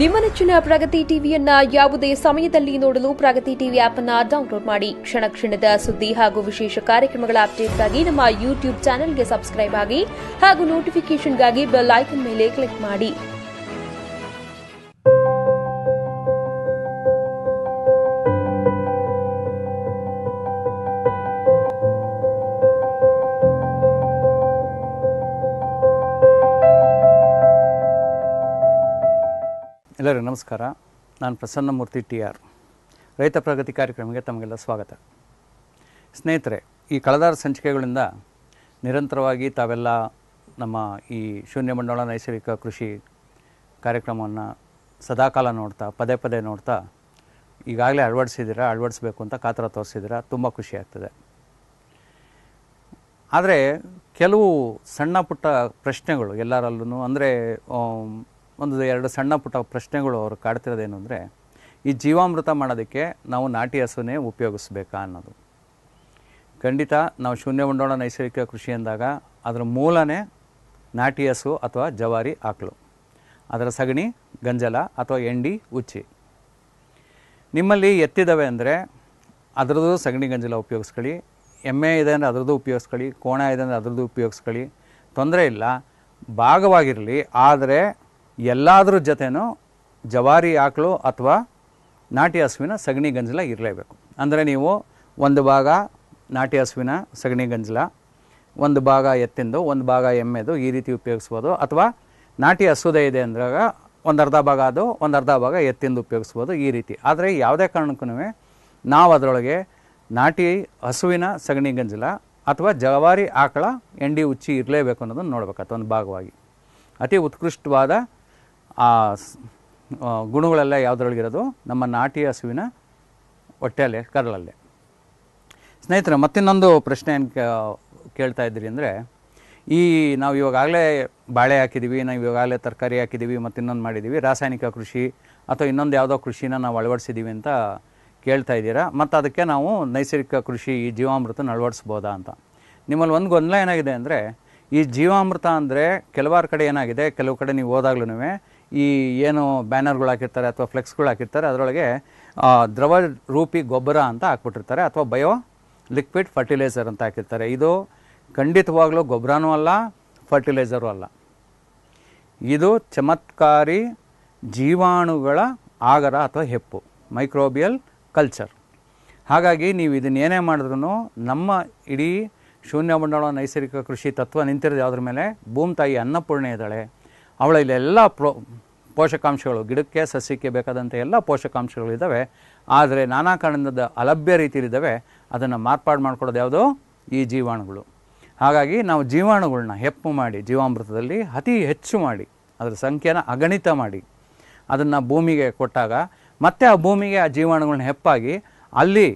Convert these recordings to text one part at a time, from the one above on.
ನಿಮ್ಮ ನೆಚ್ಚಿನ ಪ್ರಗತಿ ಟಿವಿಯನ್ನ ಯಾವುದೇ ಸಮಯದಲ್ಲಿ ನೋಡಲು ಪ್ರಗತಿ ಟಿವಿ ಆಪ್ ಅನ್ನು ಡೌನ್ಲೋಡ್ ಮಾಡಿ. ಕ್ಷಣ ಕ್ಷಣದ ಸುದ್ದಿ ಹಾಗೂ ವಿಶೇಷ ಕಾರ್ಯಕ್ರಮಗಳ ಅಪ್ಡೇಟ್ಗಾಗಿ ನಮ್ಮ ಯೂಟ್ಯೂಬ್ ಚಾನೆಲ್ಗೆ ಸಬ್ಸ್ಕ್ರೈಬ್ ಆಗಿ ಹಾಗೂ ನೋಟಿಫಿಕೇಷನ್ಗಾಗಿ ಬೆಲ್ ಐಕಾನ್ ಮೇಲೆ ಕ್ಲಿಕ್ ಮಾಡಿ. ಎಲ್ಲರಿಗೂ ನಮಸ್ಕಾರ. ನಾನು ಪ್ರಸನ್ನಮೂರ್ತಿ TR. ರೈತ ಪ್ರಗತಿ ಕಾರ್ಯಕ್ರಮಕ್ಕೆ ತಮಗೆಲ್ಲ ಸ್ವಾಗತ. ಸ್ನೇಹಿತರೆ, ಈ ಕಳೆದ ಸಂಚಿಕೆಗಳಿಂದ ನಿರಂತರವಾಗಿ ತಾವೆಲ್ಲ ನಮ್ಮ ಈ ಶೂನ್ಯ ಬಂಡವಾಳ ನೈಸರ್ಗಿಕ ಕೃಷಿ ಕಾರ್ಯಕ್ರಮವನ್ನು ಸದಾಕಾಲ ನೋಡ್ತಾ ಪದೇ ಪದೇ ನೋಡ್ತಾ ಈಗಾಗಲೇ ಅಳವಡಿಸಬೇಕು ಅಂತ ಕಾತರ ತೋರಿಸಿದ್ದೀರಾ. ತುಂಬ ಖುಷಿ ಆಗ್ತದೆ. ಆದರೆ ಕೆಲವು ಸಣ್ಣ ಪುಟ್ಟ ಪ್ರಶ್ನೆಗಳು ಎಲ್ಲರಲ್ಲೂ, ಅಂದರೆ ಒಂದು ಎರಡು ಸಣ್ಣ ಪುಟ್ಟ ಪ್ರಶ್ನೆಗಳು ಅವರು ಕಾಡ್ತಿರೋದೇನು ಅಂದರೆ, ಈ ಜೀವಾಮೃತ ಮಾಡೋದಕ್ಕೆ ನಾವು ನಾಟಿ ಹಸುನೇ ಉಪಯೋಗಿಸ್ಬೇಕಾ ಅನ್ನೋದು. ಖಂಡಿತ ನಾವು ಶೂನ್ಯ ಬಂಡವಾಳ ನೈಸರ್ಗಿಕ ಕೃಷಿ ಅಂದಾಗ ಅದರ ಮೂಲನೇ ನಾಟಿ ಹಸು ಅಥವಾ ಜವಾರಿ ಆಕಳು, ಅದರ ಸಗಣಿ ಗಂಜಲ ಅಥವಾ ಎಂಡಿ ಉಚ್ಚಿ. ನಿಮ್ಮಲ್ಲಿ ಎತ್ತಿದ್ದಾವೆ ಅಂದರೆ ಅದರದ್ದು ಸಗಣಿ ಗಂಜಲ ಉಪಯೋಗಿಸ್ಕೊಳ್ಳಿ, ಎಮ್ಮೆ ಇದೆ ಅಂದರೆ ಅದರದ್ದು ಉಪಯೋಗಿಸ್ಕೊಳ್ಳಿ, ಕೋಣ ಇದೆ ಅಂದರೆ ಅದರದ್ದು ಉಪಯೋಗಿಸ್ಕೊಳ್ಳಿ, ತೊಂದರೆ ಇಲ್ಲ, ಭಾಗವಾಗಿರಲಿ. ಆದರೆ ಎಲ್ಲಾದ್ರ ಜೊತೆನೂ ಜವಾರಿ ಆಕಳು ಅಥವಾ ನಾಟಿ ಹಸುವಿನ ಸಗಣಿ ಗಂಜಲ ಇರಲೇಬೇಕು. ಅಂದರೆ ನೀವು ಒಂದು ಭಾಗ ನಾಟಿ ಹಸುವಿನ ಸಗಣಿ ಗಂಜಲ, ಒಂದು ಭಾಗ ಎತ್ತಿಂದು, ಒಂದು ಭಾಗ ಎಮ್ಮೆದು, ಈ ರೀತಿ ಉಪಯೋಗಿಸ್ಬೋದು. ಅಥವಾ ನಾಟಿ ಹಸುದೇ ಇದೆ ಅಂದಾಗ ಒಂದು ಅರ್ಧ ಭಾಗ ಅದು, ಒಂದು ಅರ್ಧ ಭಾಗ ಎತ್ತಿಂದು ಉಪಯೋಗಿಸ್ಬೋದು, ಈ ರೀತಿ. ಆದರೆ ಯಾವುದೇ ಕಾರಣಕ್ಕೂ ನಾವು ಅದರೊಳಗೆ ನಾಟಿ ಹಸುವಿನ ಸಗಣಿ ಗಂಜಲ ಅಥವಾ ಜವಾರಿ ಆಕಳ ಎಂಡಿ ಉಚ್ಚಿ ಇರಲೇಬೇಕು ಅನ್ನೋದನ್ನು ನೋಡ್ಬೇಕಾಗ್ತದೆ. ಒಂದು ಭಾಗವಾಗಿ ಅತಿ ಉತ್ಕೃಷ್ಟವಾದ ಆ ಗುಣಗಳೆಲ್ಲ ಯಾವುದ್ರೊಳಗಿರೋದು ನಮ್ಮ ನಾಟಿ ಹಸುವಿನ ಹೊಟ್ಟೆಯಲ್ಲೇ, ಕರಳಲ್ಲೇ. ಸ್ನೇಹಿತರೆ, ಮತ್ತಿನ್ನೊಂದು ಪ್ರಶ್ನೆ ಏನು ಕೇಳ್ತಾ ಇದ್ದೀರಿ ಅಂದರೆ, ಈ ನಾವು ಇವಾಗಲೇ ಬಾಳೆ ಹಾಕಿದ್ದೀವಿ, ನಾವು ಇವಾಗಲೇ ತರಕಾರಿ ಹಾಕಿದ್ದೀವಿ, ಮತ್ತು ಇನ್ನೊಂದು ಮಾಡಿದ್ದೀವಿ, ರಾಸಾಯನಿಕ ಕೃಷಿ ಅಥವಾ ಇನ್ನೊಂದು ಯಾವುದೋ ಕೃಷಿನ ನಾವು ಅಳವಡಿಸಿದ್ದೀವಿ ಅಂತ ಕೇಳ್ತಾ ಇದ್ದೀರಾ. ಮತ್ತು ಅದಕ್ಕೆ ನಾವು ನೈಸರ್ಗಿಕ ಕೃಷಿ ಈ ಜೀವಾಮೃತನ ಅಳವಡಿಸ್ಬೋದಾ ಅಂತ. ನಿಮ್ಮಲ್ಲಿ ಒಂದು ಗೊಂದಲ ಏನಾಗಿದೆ ಅಂದರೆ, ಈ ಜೀವಾಮೃತ ಅಂದರೆ ಕೆಲವಾರು ಕಡೆ ಏನಾಗಿದೆ, ಕೆಲವು ಕಡೆ ನೀವು ಹೋದಾಗ್ಲೂ ಈ ಏನು ಬ್ಯಾನರ್ಗಳು ಹಾಕಿರ್ತಾರೆ ಅಥವಾ ಫ್ಲೆಕ್ಸ್ಗಳು ಹಾಕಿರ್ತಾರೆ, ಅದರೊಳಗೆ ದ್ರವ ರೂಪಿ ಗೊಬ್ಬರ ಅಂತ ಹಾಕ್ಬಿಟ್ಟಿರ್ತಾರೆ, ಅಥವಾ ಬಯೋ ಲಿಕ್ವಿಡ್ ಫರ್ಟಿಲೈಸರ್ ಅಂತ ಹಾಕಿರ್ತಾರೆ. ಇದು ಖಂಡಿತವಾಗ್ಲೂ ಗೊಬ್ಬರನೂ ಅಲ್ಲ, ಫರ್ಟಿಲೈಸರು ಅಲ್ಲ. ಇದು ಚಮತ್ಕಾರಿ ಜೀವಾಣುಗಳ ಆಗರ ಅಥವಾ ಹೆಪ್ಪು, ಮೈಕ್ರೋಬಿಯಲ್ ಕಲ್ಚರ್. ಹಾಗಾಗಿ ನೀವು ಇದನ್ನೇನೇ ಮಾಡಿದ್ರೂ ನಮ್ಮ ಇಡೀ ಶೂನ್ಯ ಬಂಡವಾಳ ನೈಸರ್ಗಿಕ ಕೃಷಿ ತತ್ವ ನಿಂತಿರೋದು ಯಾವುದ್ರ ಮೇಲೆ? ಭೂಮಿ ತಾಯಿ ಅನ್ನಪೂರ್ಣೆ ಇದ್ದಾಳೆ, ಅವಳಲ್ಲೆಲ್ಲ ಪೋಷಕಾಂಶಗಳು, ಗಿಡಕ್ಕೆ ಸಸ್ಯಕ್ಕೆ ಬೇಕಾದಂಥ ಎಲ್ಲ ಪೋಷಕಾಂಶಗಳಿದ್ದಾವೆ. ಆದರೆ ನಾನಾ ಕಾರಣದ ಅಲಭ್ಯ ರೀತಿಯಲ್ಲಿದ್ದಾವೆ. ಅದನ್ನು ಮಾರ್ಪಾಡು ಮಾಡ್ಕೊಡೋದು ಯಾವುದು? ಈ ಜೀವಾಣುಗಳು. ಹಾಗಾಗಿ ನಾವು ಜೀವಾಣುಗಳನ್ನ ಹೆಪ್ಪು ಮಾಡಿ, ಜೀವಾಮೃತದಲ್ಲಿ ಅತಿ ಹೆಚ್ಚು ಮಾಡಿ, ಅದರ ಸಂಖ್ಯೆನ ಅಗಣಿತ ಮಾಡಿ ಅದನ್ನು ಭೂಮಿಗೆ ಕೊಟ್ಟಾಗ ಮತ್ತೆ ಆ ಭೂಮಿಗೆ ಆ ಜೀವಾಣುಗಳನ್ನ ಹೆಪ್ಪಾಗಿ ಅಲ್ಲಿ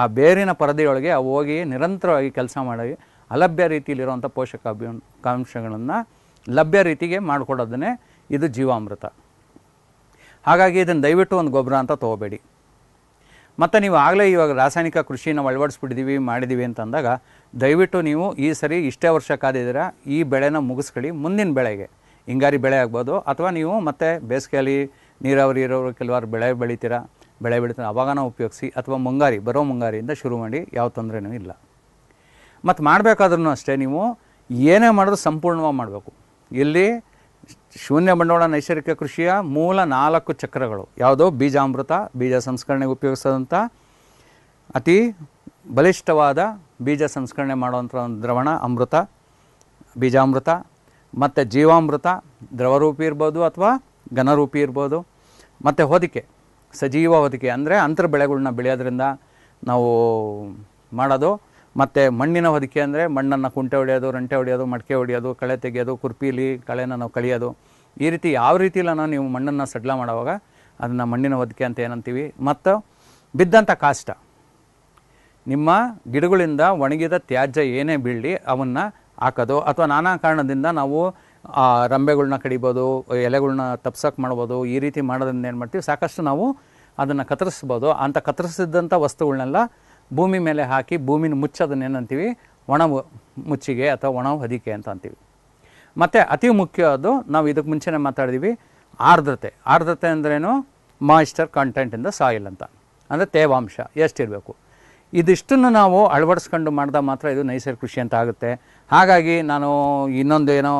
ಆ ಬೇರಿನ ಪರದೆಯೊಳಗೆ ಅವು ಹೋಗಿ ನಿರಂತರವಾಗಿ ಕೆಲಸ ಮಾಡಿ ಅಲಭ್ಯ ರೀತಿಯಲ್ಲಿರುವಂಥ ಪೋಷಕಾಂಶಗಳನ್ನು ಲಭ್ಯ ರೀತಿಗೆ ಮಾಡಿಕೊಡೋದನ್ನೇ ಇದು ಜೀವಾಮೃತ. ಹಾಗಾಗಿ ಇದನ್ನು ದಯವಿಟ್ಟು ಒಂದು ಗೊಬ್ಬರ ಅಂತ ತೊಗೋಬೇಡಿ. ಮತ್ತು ನೀವು ಆಗಲೇ ಇವಾಗ ರಾಸಾಯನಿಕ ಕೃಷಿ ನಾವು ಅಳವಡಿಸ್ಬಿಟ್ಟಿದ್ದೀವಿ ಮಾಡಿದ್ದೀವಿ ಅಂತ ಅಂದಾಗ ದಯವಿಟ್ಟು ನೀವು ಈ ಸರಿ ಇಷ್ಟೇ ವರ್ಷ ಕಾದಿದ್ದೀರಾ, ಈ ಬೆಳೆನ ಮುಗಿಸ್ಕೊಳ್ಳಿ. ಮುಂದಿನ ಬೆಳೆಗೆ ಹಿಂಗಾರಿ ಬೆಳೆ ಆಗ್ಬೋದು, ಅಥವಾ ನೀವು ಮತ್ತೆ ಬೇಸಿಗೆಯಲ್ಲಿ ನೀರಾವರಿ ಇರೋರು ಕೆಲವಾರು ಬೆಳೆ ಬೆಳಿತೀರಾ, ಅವಾಗನ ಉಪಯೋಗಿಸಿ, ಅಥವಾ ಬರೋ ಮುಂಗಾರಿಯಿಂದ ಶುರು ಮಾಡಿ, ಯಾವ ತೊಂದರೆನೂ ಇಲ್ಲ. ಮತ್ತು ಮಾಡಬೇಕಾದ್ರೂ ಅಷ್ಟೇ, ನೀವು ಏನೇ ಮಾಡಿದ್ರು ಸಂಪೂರ್ಣವಾಗಿ ಮಾಡಬೇಕು. ಇಲ್ಲಿ ಶೂನ್ಯ ಬಂಡವಾಳ ನೈಸರ್ಗಿಕ ಕೃಷಿಯ ಮೂಲ 4 ಚಕ್ರಗಳು ಯಾವುದು? ಬೀಜಾಮೃತ, ಬೀಜ ಸಂಸ್ಕರಣೆಗೆ ಉಪಯೋಗಿಸೋದಂಥ ಅತಿ ಬಲಿಷ್ಠವಾದ ಬೀಜ ಸಂಸ್ಕರಣೆ ಮಾಡುವಂಥ ಒಂದು ದ್ರವಣ ಅಮೃತ, ಬೀಜಾಮೃತ, ಮತ್ತು ಜೀವಾಮೃತ, ದ್ರವರೂಪಿ ಇರ್ಬೋದು ಅಥವಾ ಘನರೂಪಿ ಇರ್ಬೋದು, ಮತ್ತು ಹೊದಿಕೆ, ಸಜೀವ ಹೊದಿಕೆ ಅಂದರೆ ಅಂತರ ಬೆಳೆಗಳನ್ನ ಬೆಳೆಯೋದ್ರಿಂದ ನಾವು ಮಾಡೋದು. ಮತ್ತು ಮಣ್ಣಿನ ಹೊದಿಕೆ ಅಂದರೆ ಮಣ್ಣನ್ನು ಕುಂಟೆ ಹೊಡೆಯೋದು, ರಂಟೆ ಹೊಡೆಯೋದು, ಮಡಿಕೆ ಹೊಡೆಯೋದು, ಕಳೆ ತೆಗೆಯೋದು, ಕುರ್ಪೀಲಿ ಕಳೆನ ನಾವು ಕಳಿಯೋದು, ಈ ರೀತಿ ಯಾವ ರೀತಿಲ್ಲ ನೀವು ಮಣ್ಣನ್ನು ಸಡ್ಲ ಮಾಡುವಾಗ ಅದನ್ನು ಮಣ್ಣಿನ ಹೊದಿಕೆ ಅಂತ ಏನಂತೀವಿ. ಮತ್ತು ಬಿದ್ದಂಥ ಕಾಷ್ಟ, ನಿಮ್ಮ ಗಿಡಗಳಿಂದ ಒಣಗಿದ ತ್ಯಾಜ್ಯ ಏನೇ ಬೀಳಲಿ ಅವನ್ನು ಹಾಕೋದು. ಅಥವಾ ನಾನಾ ಕಾರಣದಿಂದ ನಾವು ರಂಬೆಗಳ್ನ ಕಡಿಬೋದು, ಎಲೆಗಳ್ನ ತಪ್ಸಕ್ಕೆ ಮಾಡ್ಬೋದು. ಈ ರೀತಿ ಮಾಡೋದ್ರಿಂದ ಏನು ಮಾಡ್ತೀವಿ, ಸಾಕಷ್ಟು ನಾವು ಅದನ್ನು ಕತ್ತರಿಸ್ಬೋದು. ಅಂಥ ಕತ್ತರಿಸಿದಂಥ ವಸ್ತುಗಳನ್ನೆಲ್ಲ ಭೂಮಿ ಮೇಲೆ ಹಾಕಿ ಭೂಮಿನ ಮುಚ್ಚೋದನ್ನೇನಂತೀವಿ, ಒಣ ಮುಚ್ಚಿಗೆ ಅಥವಾ ಒಣ ಹೊದಿಕೆ ಅಂತ ಅಂತೀವಿ. ಮತ್ತು ಅತಿ ಮುಖ್ಯವಾದ್ದು, ನಾವು ಇದಕ್ಕೆ ಮುಂಚೆನೇ ಮಾತಾಡಿದ್ವಿ, ಆರ್ದ್ರತೆ ಅಂದ್ರೇನು, moisture content in the soil ಅಂತ, ಅಂದರೆ ತೇವಾಂಶ ಎಷ್ಟಿರಬೇಕು. ಇದಿಷ್ಟನ್ನು ನಾವು ಅಳವಡಿಸ್ಕೊಂಡು ಮಾಡಿದಾಗ ಮಾತ್ರ ಇದು ನೈಸರ್ಗಿಕ ಕೃಷಿ ಅಂತ ಆಗುತ್ತೆ. ಹಾಗಾಗಿ ನಾನು ಇನ್ನೊಂದು ಏನೋ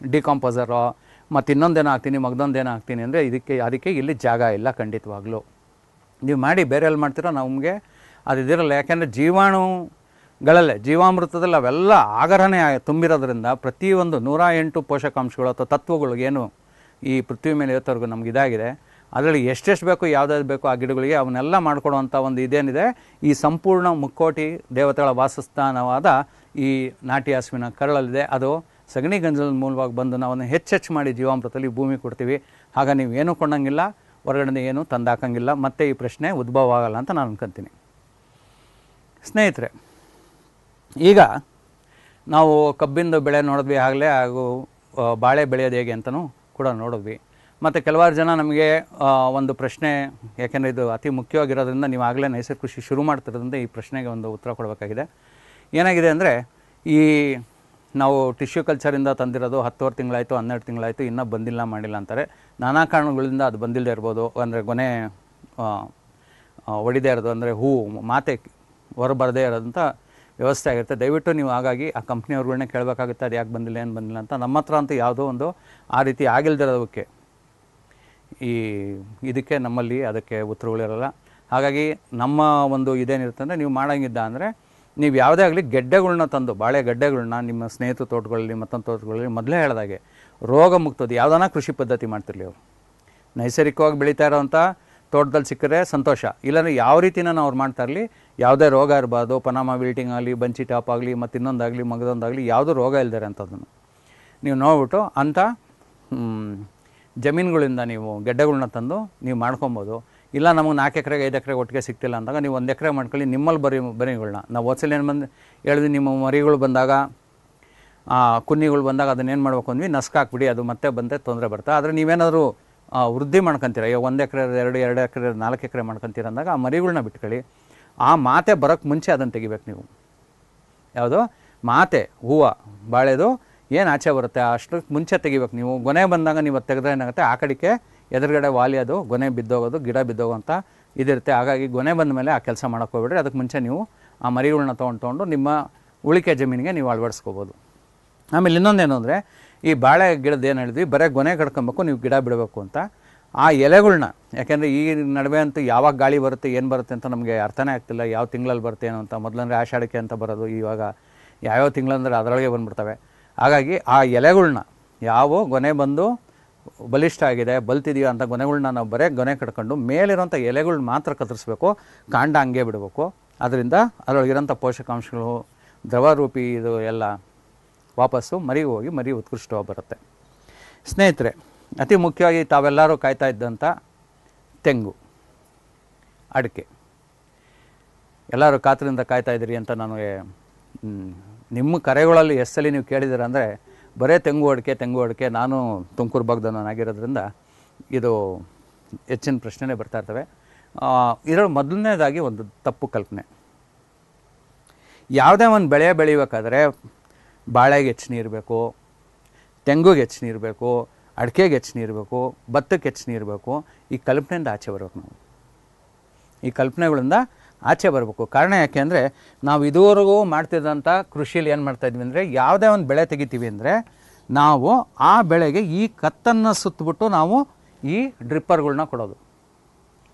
ಡಿಕಾಂಪೋಸರೋ ಮತ್ತು ಇನ್ನೊಂದೇನೋ ಹಾಕ್ತೀನಿ, ಮಗದೊಂದೇನೋ ಹಾಕ್ತೀನಿ ಅಂದರೆ ಅದಕ್ಕೆ ಇಲ್ಲಿ ಜಾಗ ಇಲ್ಲ ಖಂಡಿತವಾಗ್ಲೂ. ನೀವು ಮಾಡಿ ಬೇರೆ ಎಲ್ಲಿ ಮಾಡ್ತೀರೋ ನಮಗೆ ಅದು ಇದಿರಲ್ಲ. ಯಾಕೆಂದರೆ ಜೀವಾಮೃತದಲ್ಲಿ ಅವೆಲ್ಲ ಆಗರನೇ ತುಂಬಿರೋದ್ರಿಂದ ಪ್ರತಿಯೊಂದು 108 ಪೋಷಕಾಂಶಗಳು ಅಥವಾ ತತ್ವಗಳು ಏನು ಈ ಪೃಥ್ವಿ ಮೇಲೆ ಇವತ್ತವರೆಗೂ ನಮ್ಗೆ ಇದಾಗಿದೆ, ಅದರಲ್ಲಿ ಎಷ್ಟೆಷ್ಟು ಬೇಕು, ಯಾವುದಾದ್ರು ಬೇಕು ಆ ಗಿಡಗಳಿಗೆ ಅವನ್ನೆಲ್ಲ ಮಾಡಿಕೊಡುವಂಥ ಒಂದು ಇದೇನಿದೆ, ಈ ಸಂಪೂರ್ಣ ಮುಕ್ಕೋಟಿ ದೇವತೆಗಳ ವಾಸಸ್ಥಾನವಾದ ಈ ನಾಟಿ ಹಸುವಿನ ಕರಳಲ್ಲಿದೆ. ಅದು ಸಗಣಿ ಗಂಜಲದ ಮೂಲವಾಗಿ ಬಂದು ನಾವನ್ನು ಹೆಚ್ಚೆಚ್ಚು ಮಾಡಿ ಜೀವಾಮೃತದಲ್ಲಿ ಭೂಮಿ ಕೊಡ್ತೀವಿ. ಆಗ ನೀವು ಏನೂ ಕೊಂಡಂಗಿಲ್ಲ, ಹೊರಗಡೆ ಏನು ತಂದಾಕಂಗಿಲ್ಲ, ಮತ್ತೆ ಈ ಪ್ರಶ್ನೆ ಉದ್ಭವ ಆಗಲ್ಲ ಅಂತ ನಾನು ಅನ್ಕೊಂತೀನಿ. ಸ್ನೇಹಿತರೆ, ಈಗ ನಾವು ಕಬ್ಬಿಂದು ಬೆಳೆ ನೋಡಿದ್ವಿ ಆಗಲೇ, ಹಾಗೂ ಬಾಳೆ ಬೆಳೆಯೋದು ಹೇಗೆ ಅಂತಲೂ ಕೂಡ ನೋಡಿದ್ವಿ. ಮತ್ತು ಕೆಲವಾರು ಜನ ನಮಗೆ ಒಂದು ಪ್ರಶ್ನೆ, ಯಾಕೆಂದರೆ ಇದು ಅತಿ ಮುಖ್ಯವಾಗಿರೋದ್ರಿಂದ ನೀವು ಆಗಲೇ ನೈಸರ್ಗಿಕ ಕೃಷಿ ಶುರು ಮಾಡ್ತಿರೋದ್ರಿಂದ ಈ ಪ್ರಶ್ನೆಗೆ ಒಂದು ಉತ್ತರ ಕೊಡಬೇಕಾಗಿದೆ. ಏನಾಗಿದೆ ಅಂದರೆ, ಈ ನಾವು ಟಿಶ್ಯೂ ಕಲ್ಚರಿಂದ ತಂದಿರೋದು 10 ತಿಂಗಳಾಯಿತು, 12 ತಿಂಗಳಾಯಿತು, ಇನ್ನೂ ಬಂದಿಲ್ಲ ಮಾಡಿಲ್ಲ ಅಂತಾರೆ. ನಾನಾ ಕಾರಣಗಳಿಂದ ಅದು ಬಂದಿಲ್ಲದೆ ಇರ್ಬೋದು. ಅಂದರೆ ಗೊನೆ ಹೊಡಿದೇ ಇರೋದು, ಅಂದರೆ ಮಾತೆ ಹೊರಬರದೇ ಇರೋದಂಥ ವ್ಯವಸ್ಥೆ ಆಗಿರುತ್ತೆ. ದಯವಿಟ್ಟು ನೀವು ಹಾಗಾಗಿ ಆ ಕಂಪ್ನಿಯವ್ರುಗಳನ್ನೇ ಕೇಳಬೇಕಾಗುತ್ತೆ, ಅದು ಯಾಕೆ ಬಂದಿಲ್ಲ ಏನು ಬಂದಿಲ್ಲ ಅಂತ. ನಮ್ಮ ಹತ್ರ ಅಂತೂ ಯಾವುದೋ ಒಂದು ಆ ರೀತಿ ಆಗಿಲ್ದಿರೋದಕ್ಕೆ ಇದಕ್ಕೆ ನಮ್ಮಲ್ಲಿ ಅದಕ್ಕೆ ಉತ್ತರಗಳಿರಲ್ಲ. ಹಾಗಾಗಿ ನಮ್ಮ ಒಂದು ಇದೇನಿರುತ್ತೆ ಅಂದರೆ, ನೀವು ಮಾಡೋಂಗಿದ್ದ ಅಂದರೆ ನೀವು ಯಾವುದೇ ಆಗಲಿ ಗೆಡ್ಡೆಗಳ್ನ ತಂದು, ಬಾಳೆ ಗಡ್ಡೆಗಳ್ನ ನಿಮ್ಮ ಸ್ನೇಹಿತರ ತೋಟಗಳಲ್ಲಿ ಮತ್ತೊಂದು ತೋಟಗಳಲ್ಲಿ ಮೊದಲೇ ಹೇಳಿದಾಗೆ ರೋಗ ಮುಕ್ತದ್ದು ಯಾವುದಾನ ಕೃಷಿ ಪದ್ಧತಿ ಮಾಡ್ತಿರಲಿ. ಅವರು ನೈಸರ್ಗಿಕವಾಗಿ ಬೆಳೀತಾ ಇರೋವಂಥ ತೋಟದಲ್ಲಿ ಸಿಕ್ಕರೆ ಸಂತೋಷ, ಇಲ್ಲಾಂದರೆ ಯಾವ ರೀತಿನ ಅವ್ರು ಮಾಡ್ತಾ ಇರಲಿ, ಯಾವುದೇ ರೋಗ ಇರಬಾರ್ದು. ಪನಾಮ ವಿಲ್ಟಿಂಗ್ ಆಗಲಿ, ಬಂಚಿ ಟಾಪ್ ಆಗಲಿ, ಮತ್ತು ಇನ್ನೊಂದಾಗಲಿ, ಮಗದೊಂದಾಗಲಿ, ಯಾವುದೂ ರೋಗ ಇಲ್ದಾರೆ ಅಂಥದ್ದನ್ನು ನೀವು ನೋಡ್ಬಿಟ್ಟು ಅಂಥ ಜಮೀನುಗಳಿಂದ ನೀವು ಗೆಡ್ಡೆಗಳ್ನ ತಂದು ನೀವು ಮಾಡ್ಕೊಬೋದು. ಇಲ್ಲ ನಮಗೆ 4 ಎಕರೆಗೆ 5 ಎಕರೆಗೆ ಒಟ್ಟಿಗೆ ಸಿಗ್ತಿಲ್ಲ ಅಂದಾಗ ನೀವು 1 ಎಕರೆ ಮಾಡ್ಕೊಳ್ಳಿ. ನಿಮ್ಮಲ್ಲಿ ಬರಿಗಳನ್ನ ನಾವು ಹೊಸಲಿ ಏನು ಹೇಳಿದ್ವಿ, ನಿಮ್ಮ ಮರಿಗಳು ಬಂದಾಗ, ಕುನ್ನಿಗಳು ಬಂದಾಗ ಅದನ್ನೇನು ಮಾಡ್ಬೇಕು ಅಂದ್ವಿ, ನಸ್ಕಾಕ್ಬಿಡಿ, ಅದು ಮತ್ತೆ ಬಂದರೆ ತೊಂದರೆ ಬರುತ್ತೆ. ಆದರೆ ನೀವೇನಾದರೂ ವೃದ್ಧಿ ಮಾಡ್ಕೊತೀರ, ಈಗ 1 ಎಕರೆ 2 ಎಕರೆ 4 ಎಕರೆ ಮಾಡ್ಕೊತೀರ ಅಂದಾಗ ಆ ಮರಿಗಳನ್ನ ಬಿಟ್ಕೊಳ್ಳಿ. ಆ ಮಾತೆ ಬರೋಕ್ಕೆ ಮುಂಚೆ ಅದನ್ನು ತೆಗಿಬೇಕು ನೀವು. ಯಾವುದು ಮಾತೆ ಹೂವು ಬಾಳೆದು ಏನು ಆಚೆ ಬರುತ್ತೆ ಅಷ್ಟಕ್ಕೆ ಮುಂಚೆ ತೆಗಿಬೇಕು ನೀವು. ಗೊನೆ ಬಂದಾಗ ನೀವು ಅದು ತೆಗೆದ್ರೆ ಏನಾಗುತ್ತೆ, ಆ ಕಡೆಗೆ ಎದುರುಗಡೆ ವಾಲಿ ಅದು ಗೊನೆ ಬಿದ್ದೋಗೋದು, ಗಿಡ ಬಿದ್ದೋಗೋಂಥ ಇದಿರುತ್ತೆ. ಹಾಗಾಗಿ ಗೊನೆ ಬಂದ ಮೇಲೆ ಆ ಕೆಲಸ ಮಾಡೋಕ್ಕೆ ಹೋಗ್ಬಿಡ್ರಿ. ಅದಕ್ಕೆ ಮುಂಚೆ ನೀವು ಆ ಮರಿಗಳನ್ನ ತೊಗೊಂಡು ನಿಮ್ಮ ಉಳಿಕೆ ಜಮೀನಿಗೆ ನೀವು ಅಳವಡಿಸ್ಕೋಬೋದು. ಆಮೇಲೆ ಇನ್ನೊಂದೇನು ಅಂದರೆ, ಈ ಬಾಳೆ ಗಿಡದ ಏನು ಹೇಳಿದ್ವಿ, ಬರೀ ಗೊನೆ ಕಡ್ಕೊಬೇಕು, ನೀವು ಗಿಡ ಬಿಡಬೇಕು ಅಂತ. ಆ ಎಲೆಗಳ್ನ, ಯಾಕೆಂದರೆ ಈ ನಡುವೆ ಅಂತೂ ಯಾವಾಗ ಗಾಳಿ ಬರುತ್ತೆ ಏನು ಬರುತ್ತೆ ಅಂತ ನಮಗೆ ಅರ್ಥನೇ ಆಗ್ತಿಲ್ಲ. ಯಾವ ತಿಂಗಳಲ್ಲಿ ಬರುತ್ತೆ ಏನೋ ಅಂತ. ಮೊದಲಂದರೆ ಆಷಾಢಕ್ಕೆ ಅಂತ ಬರೋದು, ಇವಾಗ ಯಾವ್ಯಾವ ತಿಂಗಳಂದರೆ ಅದರೊಳಗೆ ಬಂದುಬಿಡ್ತವೆ. ಹಾಗಾಗಿ ಆ ಎಲೆಗಳ್ನ, ಯಾವ ಗೊನೆ ಬಂದು ಬಲಿಷ್ಠ ಆಗಿದೆ, ಬಲ್ತಿದೆಯೋ ಅಂತ ಗೊನೆಗಳ್ನ ನಾವು ಬರೀ ಗೊನೆ ಕಡ್ಕೊಂಡು ಮೇಲಿರೋಂಥ ಎಲೆಗಳ್ನ ಮಾತ್ರ ಕತ್ತರಿಸ್ಬೇಕು, ಕಾಂಡ ಹಂಗೆ ಬಿಡಬೇಕು. ಅದರಿಂದ ಅದರೊಳಗಿರೋಂಥ ಪೋಷಕಾಂಶಗಳು ದ್ರವರೂಪಿ ಇದು ಎಲ್ಲ ವಾಪಸ್ಸು ಮರಿಗೆ ಹೋಗಿ ಮರಿ ಉತ್ಕೃಷ್ಟವಾಗಿ ಬರುತ್ತೆ. ಸ್ನೇಹಿತರೆ, ಅತಿ ಮುಖ್ಯವಾಗಿ ತಾವೆಲ್ಲರೂ ಕಾಯ್ತಾ ಇದ್ದಂಥ ತೆಂಗು, ಅಡಿಕೆ ಎಲ್ಲರೂ ಕಾತರಿಂದ ಕಾಯ್ತಾ ಇದ್ದೀರಿ ಅಂತ ನನಗೆ ನಿಮ್ಮ ಕರೆಗಳಲ್ಲಿ ಎಷ್ಟಲ್ಲಿ ನೀವು ಕೇಳಿದ್ದೀರ ಅಂದರೆ, ಬರೇ ತೆಂಗು ಅಡಿಕೆ. ನಾನು ತುಮಕೂರು ಭಾಗದವನಾಗಿರೋದ್ರಿಂದ ಇದು ಹೆಚ್ಚಿನ ಪ್ರಶ್ನೆನೇ ಬರ್ತಾ ಇರ್ತವೆ. ಇದರಲ್ಲಿ ಮೊದಲನೇದಾಗಿ ಒಂದು ತಪ್ಪು ಕಲ್ಪನೆ. ಯಾವುದೇ ಒಂದು ಬೆಳೆ ಬೆಳಿಬೇಕಾದ್ರೆ ಬಾಳೆಗೆ ಹೆಚ್ಚು ನೀರು ಬೇಕು, ತೆಂಗುಗೆ ಹೆಚ್ಚು ನೀರು ಬೇಕು, ಅಡಿಕೆಗೆ ಹೆಚ್ಚು ನೀರು ಬೇಕು, ಭತ್ತಕ್ಕೆ ಹೆಚ್ಚು ನೀರು ಬೇಕು. ಈ ಕಲ್ಪನೆಯಿಂದ ಆಚೆ ಬರಬೇಕು ನಾವು. ಈ ಕಲ್ಪನೆಗಳಿಂದ ಆಚೆ ಬರಬೇಕು. ಕಾರಣ ಯಾಕೆ ಅಂದರೆ, ನಾವು ಇದುವರೆಗೂ ಮಾಡ್ತಿದ್ದಂಥ ಕೃಷಿಯಲ್ಲಿ ಏನು ಮಾಡ್ತಾಯಿದ್ವಿ ಅಂದರೆ, ಯಾವುದೇ ಒಂದು ಬೆಳೆ ತೆಗಿತೀವಿ ಅಂದರೆ ನಾವು ಆ ಬೆಳೆಗೆ ಈ ಕತ್ತನ್ನು ಸುತ್ತಬಿಟ್ಟು ನಾವು ಈ ಡ್ರಿಪ್ಪರ್ಗಳನ್ನ ಕೊಡೋದು.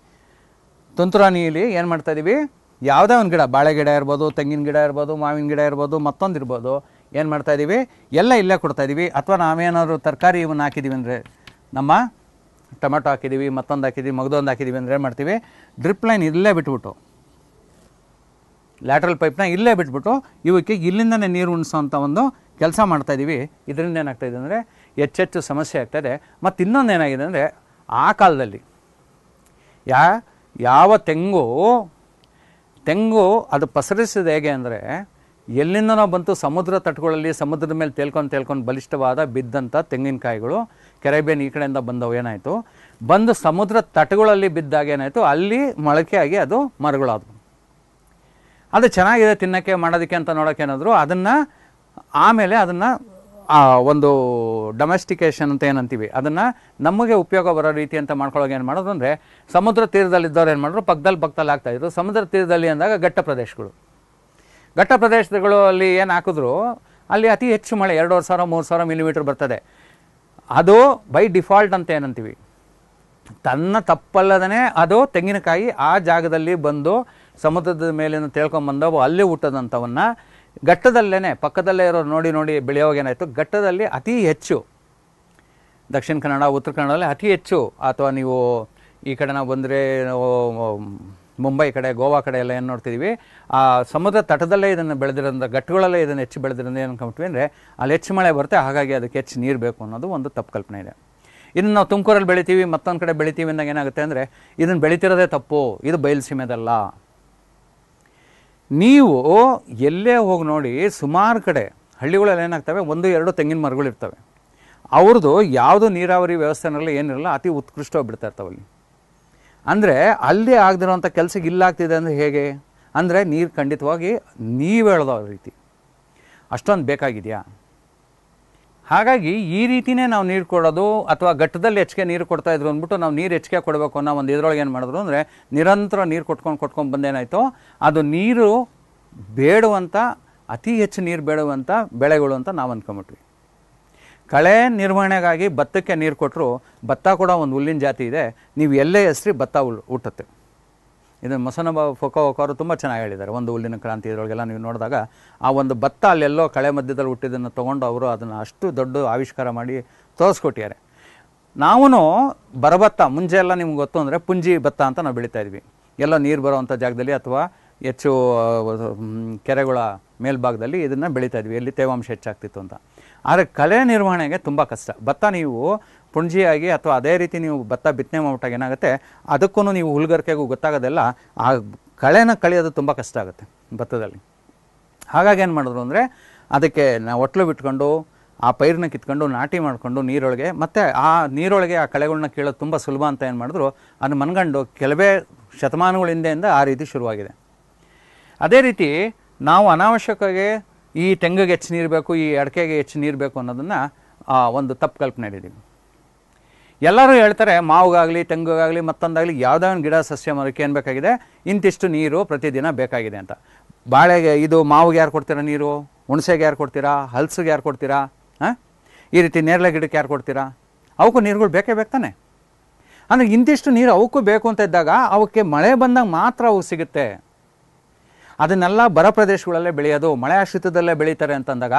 ತುಂತುರು ಹನಿಯಲ್ಲಿ ಏನು ಮಾಡ್ತಾಯಿದ್ದೀವಿ, ಯಾವುದೇ ಒಂದು ಗಿಡ, ಬಾಳೆ ಗಿಡ ಇರ್ಬೋದು, ತೆಂಗಿನ ಗಿಡ ಇರ್ಬೋದು, ಮಾವಿನ ಗಿಡ ಇರ್ಬೋದು, ಮತ್ತೊಂದು ಇರ್ಬೋದು, ಏನು ಮಾಡ್ತಾಯಿದ್ದೀವಿ, ಎಲ್ಲ ಇಲ್ಲೇ ಕೊಡ್ತಾಯಿದ್ದೀವಿ. ಅಥವಾ ನಾವೇನಾದ್ರು ತರಕಾರಿ ಇವನ್ನ ಹಾಕಿದ್ದೀವಿ ಅಂದರೆ, ನಮ್ಮ ಟೊಮೆಟೊ ಹಾಕಿದ್ದೀವಿ, ಮತ್ತೊಂದು ಹಾಕಿದ್ದೀವಿ, ಮಗದೊಂದು ಹಾಕಿದ್ದೀವಿ ಅಂದರೆ ಏನು ಮಾಡ್ತೀವಿ, ಡ್ರಿಪ್ ಲೈನ್ ಇಲ್ಲೇ ಬಿಟ್ಬಿಟ್ಟು, ಲ್ಯಾಟ್ರಲ್ ಪೈಪ್ನ ಇಲ್ಲೇ ಬಿಟ್ಬಿಟ್ಟು ಇವಕ್ಕೆ ಇಲ್ಲಿಂದನೇ ನೀರು ಉಣಿಸೋವಂಥ ಒಂದು ಕೆಲಸ ಮಾಡ್ತಾಯಿದ್ದೀವಿ. ಇದರಿಂದ ಏನಾಗ್ತಾಯಿದೆ ಅಂದರೆ ಹೆಚ್ಚೆಚ್ಚು ಸಮಸ್ಯೆ ಆಗ್ತಾಯಿದೆ. ಮತ್ತು ಇನ್ನೊಂದು ಏನಾಗಿದೆ ಅಂದರೆ, ಆ ಕಾಲದಲ್ಲಿ ಯಾವ ತೆಂಗು ಅದು ಪಸರಿಸಿದ ಹೇಗೆ ಅಂದರೆ, ಎಲ್ಲಿಂದನೋ ಬಂತು ಸಮುದ್ರ ತಟ್ಟುಗಳಲ್ಲಿ, ಸಮುದ್ರದ ಮೇಲೆ ತೇಲ್ಕೊಂಡು ಬಲಿಷ್ಠವಾದ ಬಿದ್ದಂಥ ತೆಂಗಿನಕಾಯಿಗಳು ಕೆರೆಬೇನ್ ಈ ಕಡೆಯಿಂದ ಬಂದವು. ಏನಾಯಿತು, ಬಂದು ಸಮುದ್ರ ತಟ್ಟುಗಳಲ್ಲಿ ಬಿದ್ದಾಗ ಏನಾಯಿತು, ಅಲ್ಲಿ ಮೊಳಕೆಯಾಗಿ ಅದು ಮರಗಳಾದವು. ಅದು ಚೆನ್ನಾಗಿದೆ ತಿನ್ನೋಕ್ಕೆ ಮಾಡೋದಕ್ಕೆ ಅಂತ ನೋಡೋಕೆ ಏನಾದರೂ ಆಮೇಲೆ ಅದನ್ನು ಒಂದು ಡೊಮೆಸ್ಟಿಕೇಶನ್ ಅಂತ ಏನಂತೀವಿ ಅದನ್ನು ನಮಗೆ ಉಪಯೋಗ ಬರೋ ರೀತಿ ಅಂತ ಮಾಡ್ಕೊಳ್ಳೋಕೆ ಏನು ಮಾಡೋದು ಅಂದರೆ ಸಮುದ್ರ ತೀರದಲ್ಲಿದ್ದವ್ರು ಏನು ಮಾಡಿದ್ರು ಪಕ್ಕದಲ್ಲಿ ಆಗ್ತಾಯಿದ್ರು. ಸಮುದ್ರ ತೀರದಲ್ಲಿ ಅಂದಾಗ ಘಟ್ಟ ಪ್ರದೇಶಗಳು ಅಲ್ಲಿ ಏನು ಹಾಕಿದ್ರು ಅಲ್ಲಿ ಅತಿ ಹೆಚ್ಚು ಮಳೆ 2,000-3,000 ಮಿಲಿಮೀಟರ್ ಬರ್ತದೆ. ಅದು ಬೈ ಡಿಫಾಲ್ಟ್ ಅಂತ ಏನಂತೀವಿ, ತನ್ನ ತಪ್ಪಲ್ಲದೇ ಅದು ತೆಂಗಿನಕಾಯಿ ಆ ಜಾಗದಲ್ಲಿ ಬಂದು ಸಮುದ್ರದ ಮೇಲಿನ ತೇಳ್ಕೊಂಬಂದವು ಅಲ್ಲಿ ಹುಟ್ಟದಂಥವನ್ನು ಘಟ್ಟದಲ್ಲೇ ಪಕ್ಕದಲ್ಲೇ ಇರೋ ನೋಡಿ ಬೆಳೆಯೋವಾಗ ಏನಾಯಿತು, ಘಟ್ಟದಲ್ಲಿ ಅತಿ ಹೆಚ್ಚು ದಕ್ಷಿಣ ಕನ್ನಡ ಉತ್ತರ ಕನ್ನಡದಲ್ಲಿ ಅತಿ ಹೆಚ್ಚು, ಅಥವಾ ನೀವು ಈ ಕಡೆ ನಾವು ಬಂದರೆ ಮುಂಬೈ ಕಡೆ ಗೋವಾ ಕಡೆ ಎಲ್ಲ ಏನು ನೋಡ್ತಿದ್ದೀವಿ, ಆ ಸಮುದ್ರ ತಟದಲ್ಲೇ ಇದನ್ನು ಬೆಳೆದಿರೋದ್ರಿಂದ ಘಟ್ಟಗಳಲ್ಲೇ ಇದನ್ನು ಹೆಚ್ಚು ಬೆಳೆದಿರೋದು ಏನು ಅನ್ಕೊಂಡ್ಬಿಟ್ವಿ ಅಂದರೆ ಅಲ್ಲಿ ಹೆಚ್ಚು ಮಳೆ ಬರುತ್ತೆ, ಹಾಗಾಗಿ ಅದಕ್ಕೆ ಹೆಚ್ಚು ನೀರು ಬೇಕು ಅನ್ನೋದು ಒಂದು ತಪ್ಪು ಕಲ್ಪನೆ ಇದೆ. ಇನ್ನು ನಾವು ತುಮಕೂರಲ್ಲಿ ಬೆಳಿತೀವಿ, ಮತ್ತೊಂದು ಕಡೆ ಬೆಳಿತೀವಿ ಅಂದಾಗ ಏನಾಗುತ್ತೆ ಅಂದರೆ ಇದನ್ನು ಬೆಳಿತಿರೋದೇ ತಪ್ಪು, ಇದು ಬಯಲುಸೀಮೆದಲ್ಲ. ನೀವು ಎಲ್ಲೇ ಹೋಗಿ ನೋಡಿ, ಸುಮಾರು ಕಡೆ ಹಳ್ಳಿಗಳಲ್ಲಿ ಏನಾಗ್ತವೆ 1-2 ತೆಂಗಿನ ಮರಗಳಿರ್ತವೆ, ಅವ್ರದ್ದು ಯಾವುದು ನೀರಾವರಿ ವ್ಯವಸ್ಥೆನಲ್ಲಿ ಏನಿರಲ್ಲ, ಅತಿ ಉತ್ಕೃಷ್ಟವಾಗಿ ಬಿಡ್ತಾ ಇರ್ತಾವಲ್ಲಿ. ಅಂದರೆ ಅಲ್ಲಿ ಆಗದಿರೋಂಥ ಕೆಲಸಕ್ಕೆ ಇಲ್ಲಾಗ್ತಿದೆ ಅಂದರೆ ಹೇಗೆ ಅಂದರೆ ನೀರು ಖಂಡಿತವಾಗಿ ನೀವು ಹೇಳೋದು ರೀತಿ ಅಷ್ಟೊಂದು ಬೇಕಾಗಿದೆಯಾ? ಹಾಗಾಗಿ ಈ ರೀತಿಯೇ ನಾವು ನೀರು ಕೊಡೋದು, ಅಥವಾ ಘಟ್ಟದಲ್ಲಿ ಹೆಚ್ಚಿಗೆ ನೀರು ಕೊಡ್ತಾಯಿದ್ರು ಅಂದ್ಬಿಟ್ಟು ನಾವು ನೀರು ಹೆಚ್ಚಿಗೆ ಕೊಡಬೇಕು ಅನ್ನೋ ಒಂದು ಇದರೊಳಗೆ ಏನು ಮಾಡಿದ್ರು ಅಂದರೆ ನಿರಂತರ ನೀರು ಕೊಟ್ಕೊಂಡು ಬಂದೇನಾಯಿತು, ಅದು ನೀರು ಬೇಡುವಂಥ ಅತಿ ಹೆಚ್ಚು ನೀರು ಬೇಡುವಂಥ ಬೆಳೆಗಳು ಅಂತ ನಾವು ಅಂದ್ಕೊಂಬಿಟ್ವಿ. ಕಳೆ ನಿರ್ವಹಣೆಗಾಗಿ ಭತ್ತಕ್ಕೆ ನೀರು ಕೊಟ್ಟರು, ಭತ್ತ ಕೂಡ ಒಂದು ಹುಲ್ಲಿನ ಜಾತಿ ಇದೆ, ನೀವು ಎಲ್ಲೇ ಹೆಸರಿ ಭತ್ತ ಹುಟ್ಟುತ್ತೆ. ಇದನ್ನು ಮೊಸನಬ ಫೊಕೋಕ್ ಅವರು ತುಂಬ ಚೆನ್ನಾಗಿ ಹೇಳಿದ್ದಾರೆ. ಒಂದು ಹುಲ್ಲಿನ ಕ್ರಾಂತಿ ಇದರೊಳಗೆಲ್ಲ ನೀವು ನೋಡಿದಾಗ ಆ ಒಂದು ಭತ್ತ ಅಲ್ಲೆಲ್ಲೋ ಕಳೆ ಮಧ್ಯದಲ್ಲಿ ಹುಟ್ಟಿದ್ದನ್ನು ತೊಗೊಂಡು ಅವರು ಅದನ್ನು ಅಷ್ಟು ದೊಡ್ಡ ಆವಿಷ್ಕಾರ ಮಾಡಿ ತೋರಿಸ್ಕೊಟ್ಟಿದ್ದಾರೆ. ನಾವು ಬರಭತ್ತ ಮುಂಚೆ ಎಲ್ಲ ನಿಮ್ಗೆ ಗೊತ್ತು ಅಂದರೆ ಪುಂಜಿ ಭತ್ತ ಅಂತ ನಾವು ಬೆಳೀತಾ ಇದ್ವಿ, ಎಲ್ಲ ನೀರು ಬರೋವಂಥ ಜಾಗದಲ್ಲಿ ಅಥವಾ ಹೆಚ್ಚು ಕೆರೆಗಳ ಮೇಲ್ಭಾಗದಲ್ಲಿ ಇದನ್ನು ಬೆಳೀತಾ ಇದ್ವಿ, ಎಲ್ಲಿ ತೇವಾಂಶ ಹೆಚ್ಚಾಗ್ತಿತ್ತು ಅಂತ. ಆದರೆ ಕಳೆ ನಿರ್ವಹಣೆಗೆ ತುಂಬ ಕಷ್ಟ. ಭತ್ತ ನೀವು ಪುಂಜಿಯಾಗಿ ಅಥವಾ ಅದೇ ರೀತಿ ನೀವು ಭತ್ತ ಬಿತ್ತನೆ ಮಾಡ್ಬಿಟ್ಟಾಗ ಏನಾಗುತ್ತೆ, ಅದಕ್ಕೂ ನೀವು ಹುಲ್ಗರಿಕೆಗೂ ಗೊತ್ತಾಗೋದೆಲ್ಲ ಆ ಕಳೆನ ಕಳೆಯೋದು ತುಂಬ ಕಷ್ಟ ಆಗುತ್ತೆ ಭತ್ತದಲ್ಲಿ. ಹಾಗಾಗಿ ಏನು ಮಾಡಿದ್ರು ಅಂದರೆ ಅದಕ್ಕೆ ನಾವು ಒಟ್ಲು ಬಿಟ್ಕೊಂಡು ಆ ಪೈರನ್ನ ಕಿತ್ಕೊಂಡು ನಾಟಿ ಮಾಡಿಕೊಂಡು ನೀರೊಳಗೆ, ಮತ್ತು ಆ ನೀರೊಳಗೆ ಆ ಕಳೆಗಳನ್ನ ಕೀಳೋದು ತುಂಬ ಸುಲಭ ಅಂತ ಏನು ಮಾಡಿದ್ರು, ಅದನ್ನು ಮನ್ಗಂಡು ಕೆಲವೇ ಶತಮಾನಗಳ ಹಿಂದೆಯಿಂದ ಆ ರೀತಿ ಶುರುವಾಗಿದೆ. ಅದೇ ರೀತಿ ನಾವು ಅನಾವಶ್ಯಕವಾಗಿ ಈ ತೆಂಗಿಗೆ ಹೆಚ್ಚು ನೀರು ಬೇಕು, ಈ ಅಡಿಕೆಗೆ ಹೆಚ್ಚು ನೀರು ಬೇಕು ಅನ್ನೋದನ್ನು ಒಂದು ತಪ್ಪು ಕಲ್ಪನೆ ಹಿಡಿದೀವಿ. ಎಲ್ಲರೂ ಹೇಳ್ತಾರೆ ಮಾವಿಗಾಗಲಿ ತೆಂಗಿಗಾಗಲಿ ಮತ್ತೊಂದಾಗಲಿ ಯಾವುದೇ ಒಂದು ಗಿಡ ಸಸ್ಯ ಮರಕ್ಕೆ ಏನು ಬೇಕಾಗಿದೆ, ಇಂತಿಷ್ಟು ನೀರು ಪ್ರತಿದಿನ ಬೇಕಾಗಿದೆ ಅಂತ. ಬಾಳೆಗೆ ಇದು ಮಾವಿಗೆ ಯಾರು ಕೊಡ್ತೀರಾ ನೀರು, ಹುಣಸೆಗೆ ಯಾರು ಕೊಡ್ತೀರಾ, ಹಲಸಿಗೆ ಯಾರು ಕೊಡ್ತೀರಾ, ಈ ರೀತಿ ನೇರಳೆ ಗಿಡಕ್ಕೆ ಯಾರು ಕೊಡ್ತೀರಾ, ಅವಕ್ಕೂ ನೀರುಗಳು ಬೇಕೇ ಬೇಕಾನೆ. ಅಂದರೆ ಇಂತಿಷ್ಟು ನೀರು ಅವಕ್ಕೂ ಬೇಕು ಅಂತ ಇದ್ದಾಗ ಅವಕ್ಕೆ ಮಳೆ ಬಂದಾಗ ಮಾತ್ರ ಅವು ಸಿಗುತ್ತೆ. ಅದನ್ನೆಲ್ಲ ಬರ ಪ್ರದೇಶಗಳಲ್ಲೇ ಬೆಳೆಯೋದು, ಮಳೆ ಆಶ್ರಿತದಲ್ಲೇ ಬೆಳೀತಾರೆ ಅಂತಂದಾಗ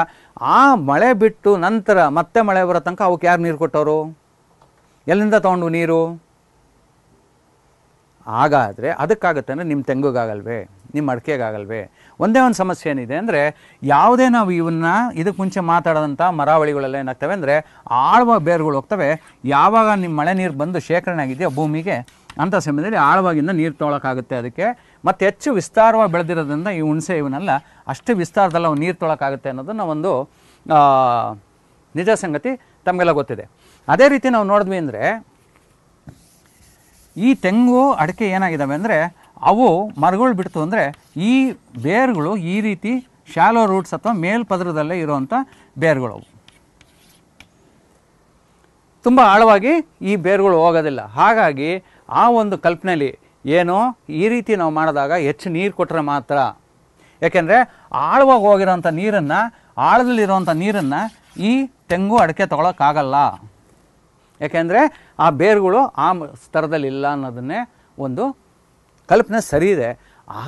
ಆ ಮಳೆ ಬಿಟ್ಟು ನಂತರ ಮತ್ತೆ ಮಳೆ ಬರೋ ತನಕ ಅವಕ್ಕೆ ಯಾರು ನೀರು ಕೊಟ್ಟವರು, ಎಲ್ಲಿಂದ ತೊಗೊಂಡು ನೀರು? ಹಾಗಾದರೆ ಅದಕ್ಕಾಗುತ್ತೆ ಅಂದರೆ ನಿಮ್ಮ ತೆಂಗಿಗಾಗಲ್ವೇ, ನಿಮ್ಮ ಅಡಿಕೆಗಾಗಲ್ವೇ? ಒಂದೇ ಒಂದು ಸಮಸ್ಯೆ ಏನಿದೆ ಅಂದರೆ, ಯಾವುದೇ ನಾವು ಇವನ್ನ ಇದಕ್ಕೆ ಮುಂಚೆ ಮಾತಾಡೋದಂಥ ಮರಾವಳಿಗಳೆಲ್ಲ ಏನಾಗ್ತವೆ ಅಂದರೆ ಆಳವಾಗಿ ಬೇರುಗಳು ಹೋಗ್ತವೆ. ಯಾವಾಗ ನಿಮ್ಮ ಮಳೆ ನೀರು ಬಂದು ಶೇಖರಣೆ ಆಗಿದೆಯೋ ಭೂಮಿಗೆ, ಅಂಥ ಸಮಯದಲ್ಲಿ ಆಳವಾಗಿಂದ ನೀರು ತೊಗೊಳಕ್ಕಾಗುತ್ತೆ ಅದಕ್ಕೆ. ಮತ್ತು ಹೆಚ್ಚು ವಿಸ್ತಾರವಾಗಿ ಬೆಳೆದಿರೋದ್ರಿಂದ ಈ ಹುಣಸೆ ಇವನ್ನೆಲ್ಲ ಅಷ್ಟು ವಿಸ್ತಾರದಲ್ಲಿ ಅವು ನೀರು ತೊಗೊಳಕ್ಕಾಗುತ್ತೆ ಅನ್ನೋದನ್ನು ಒಂದು ನಿಜ ಸಂಗತಿ ತಮಗೆಲ್ಲ ಗೊತ್ತಿದೆ. ಅದೇ ರೀತಿ ನಾವು ನೋಡಿದ್ವಿ ಅಂದರೆ ಈ ತೆಂಗು ಅಡಿಕೆ ಏನಾಗಿದ್ದಾವೆ ಅಂದರೆ ಅವು ಮರಗಳು ಬಿಡ್ತು ಅಂದರೆ ಈ ಬೇರುಗಳು ಈ ರೀತಿ ಶಾಲೋ ರೂಟ್ಸ್ ಅಥವಾ ಮೇಲ್ಪದರದಲ್ಲೇ ಇರುವಂಥ ಬೇರುಗಳು, ಅವು ತುಂಬ ಆಳವಾಗಿ ಈ ಬೇರುಗಳು ಹೋಗೋದಿಲ್ಲ. ಹಾಗಾಗಿ ಆ ಒಂದು ಕಲ್ಪನೆಯಲ್ಲಿ ಏನೋ ಈ ರೀತಿ ನಾವು ಮಾಡಿದಾಗ ಹೆಚ್ಚು ನೀರು ಕೊಟ್ಟರೆ ಮಾತ್ರ, ಯಾಕೆಂದರೆ ಆಳವಾಗಿ ಹೋಗಿರೋಂಥ ನೀರನ್ನು, ಆಳದಲ್ಲಿರುವಂಥ ನೀರನ್ನು ಈ ತೆಂಗು ಅಡಿಕೆ ತೊಗೊಳಕ್ಕಾಗಲ್ಲ. ಯಾಕೆಂದರೆ ಆ ಬೇರುಗಳು ಆ ಸ್ತರದಲ್ಲಿ ಇಲ್ಲ ಅನ್ನೋದನ್ನೇ ಒಂದು ಕಲ್ಪನೆ ಸರಿ ಇದೆ.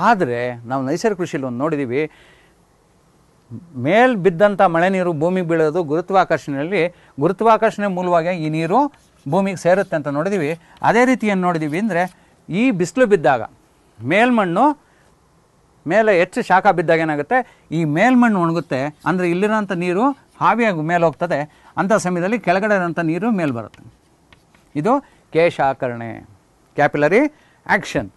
ಆದರೆ ನಾವು ನೈಸರ್ಗಿಕ ಕೃಷಿಯಲ್ಲಿ ಒಂದು ನೋಡಿದ್ದೀವಿ, ಮೇಲ್ ಬಿದ್ದಂಥ ಮಳೆ ನೀರು ಭೂಮಿಗೆ ಬೀಳೋದು ಗುರುತ್ವಾಕರ್ಷಣೆಯಲ್ಲಿ, ಗುರುತ್ವಾಕರ್ಷಣೆ ಮೂಲವಾಗಿ ಈ ನೀರು ಭೂಮಿಗೆ ಸೇರುತ್ತೆ ಅಂತ ನೋಡಿದ್ದೀವಿ. ಅದೇ ರೀತಿ ಏನು ನೋಡಿದ್ದೀವಿ ಅಂದರೆ ಈ ಬಿಸಿಲು ಬಿದ್ದಾಗ ಮೇಲ್ಮಣ್ಣು ಮೇಲೆ ಹೆಚ್ಚು ಶಾಖ ಬಿದ್ದಾಗ ಏನಾಗುತ್ತೆ, ಈ ಮೇಲ್ಮಣ್ಣು ಒಣಗುತ್ತೆ. ಅಂದರೆ ಇಲ್ಲಿರೋಂಥ ನೀರು ಹಾವಿಯಾಗಿ ಮೇಲೆ ಹೋಗ್ತದೆ, ಅಂಥ ಸಮಯದಲ್ಲಿ ಕೆಳಗಡೆ ಇರೋಂಥ ನೀರು ಮೇಲೆ ಬರುತ್ತೆ. ಇದು ಕೇಶಾಕರಣೆ, ಕ್ಯಾಪಿಲರಿ ಆ್ಯಕ್ಷನ್.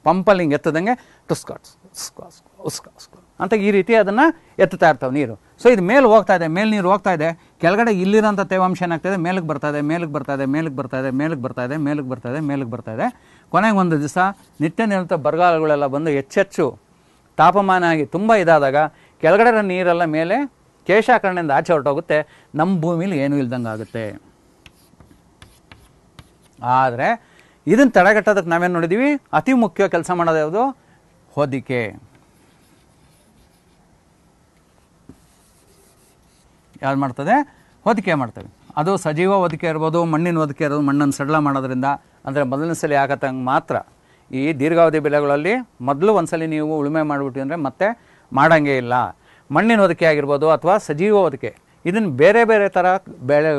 ಪಂಪಲ್ಲಿ ಎತ್ತದಂಗೆ ಟುಸ್ಕಾಟ್ಸ್ ಉಸ್ಕಾಸ್ ಉಸ್ಕಾಸ್ ಅಂತ ಈ ರೀತಿ ಅದನ್ನು ಎತ್ತುತ್ತಾ ಇರ್ತಾವೆ ನೀರು. ಸೊ ಇದು ಮೇಲೆ ಹೋಗ್ತಾ ಇದೆ, ಮೇಲೆ ನೀರು ಹೋಗ್ತಾ ಇದೆ, ಕೆಳಗಡೆ ಇಲ್ಲಿರೋಂಥ ತೇವಾಂಶ ಏನಾಗ್ತಾಯಿದೆ, ಮೇಲಕ್ಕೆ ಬರ್ತಾಯಿದೆ, ಮೇಲಕ್ಕೆ ಬರ್ತಾಯಿದೆ, ಮೇಲಕ್ಕೆ ಬರ್ತಾಯಿದೆ, ಮೇಲಕ್ಕೆ ಬರ್ತಾಯಿದೆ, ಮೇಲಕ್ಕೆ ಬರ್ತಾಯಿದೆ, ಮೇಲಕ್ಕೆ ಬರ್ತಾಯಿದೆ. ಕೊನೆಗೆ ಒಂದು ದಿವಸ ನಿತ್ಯ ನಿರಂತರ ಬರಗಾಲಗಳೆಲ್ಲ ಬಂದು ಹೆಚ್ಚೆಚ್ಚು ತಾಪಮಾನ ಆಗಿ ತುಂಬ ಇದಾದಾಗ ಕೆಳಗಡೆ ನೀರೆಲ್ಲ ಮೇಲೆ ಕೇಶಾಕರಣೆಯಿಂದ ಆಚೆ ಹೊರಟೋಗುತ್ತೆ, ನಮ್ಮ ಭೂಮಿಲಿ ಏನೂ ಇಲ್ದಂಗೆ ಆಗುತ್ತೆ. ಆದರೆ ಇದನ್ನು ತಡೆಗಟ್ಟೋದಕ್ಕೆ ನಾವೇನು ನೋಡಿದ್ದೀವಿ, ಅತಿ ಮುಖ್ಯ ಕೆಲಸ ಮಾಡೋದು ಯಾವುದು, ಹೊದಿಕೆ. ಯಾವ್ದು ಮಾಡ್ತದೆ, ಹೊದಿಕೆ ಮಾಡ್ತವೆ. ಅದು ಸಜೀವ ಹೊದಿಕೆ ಇರ್ಬೋದು, ಮಣ್ಣಿನ ಹೊದಿಕೆ ಇರ್ಬೋದು. ಮಣ್ಣನ್ನು ಸಡಿಲ ಮಾಡೋದ್ರಿಂದ, ಅಂದರೆ ಮೊದಲನೇ ಸಲ ಆಗತ್ತಂಗೆ ಮಾತ್ರ. ಈ ದೀರ್ಘಾವಧಿ ಬೆಳೆಗಳಲ್ಲಿ ಮೊದಲು ಒಂದ್ಸಲಿ ನೀವು ಉಳುಮೆ ಮಾಡಿಬಿಟ್ಟು ಅಂದರೆ ಮತ್ತೆ ಮಾಡೋಂಗೇ ಇಲ್ಲ. ಮಣ್ಣಿನ ಹೊದಿಕೆ ಆಗಿರ್ಬೋದು ಅಥವಾ ಸಜೀವ ಹೊದಿಕೆ, ಇದನ್ನು ಬೇರೆ ಬೇರೆ ಥರ ಬೆಳೆ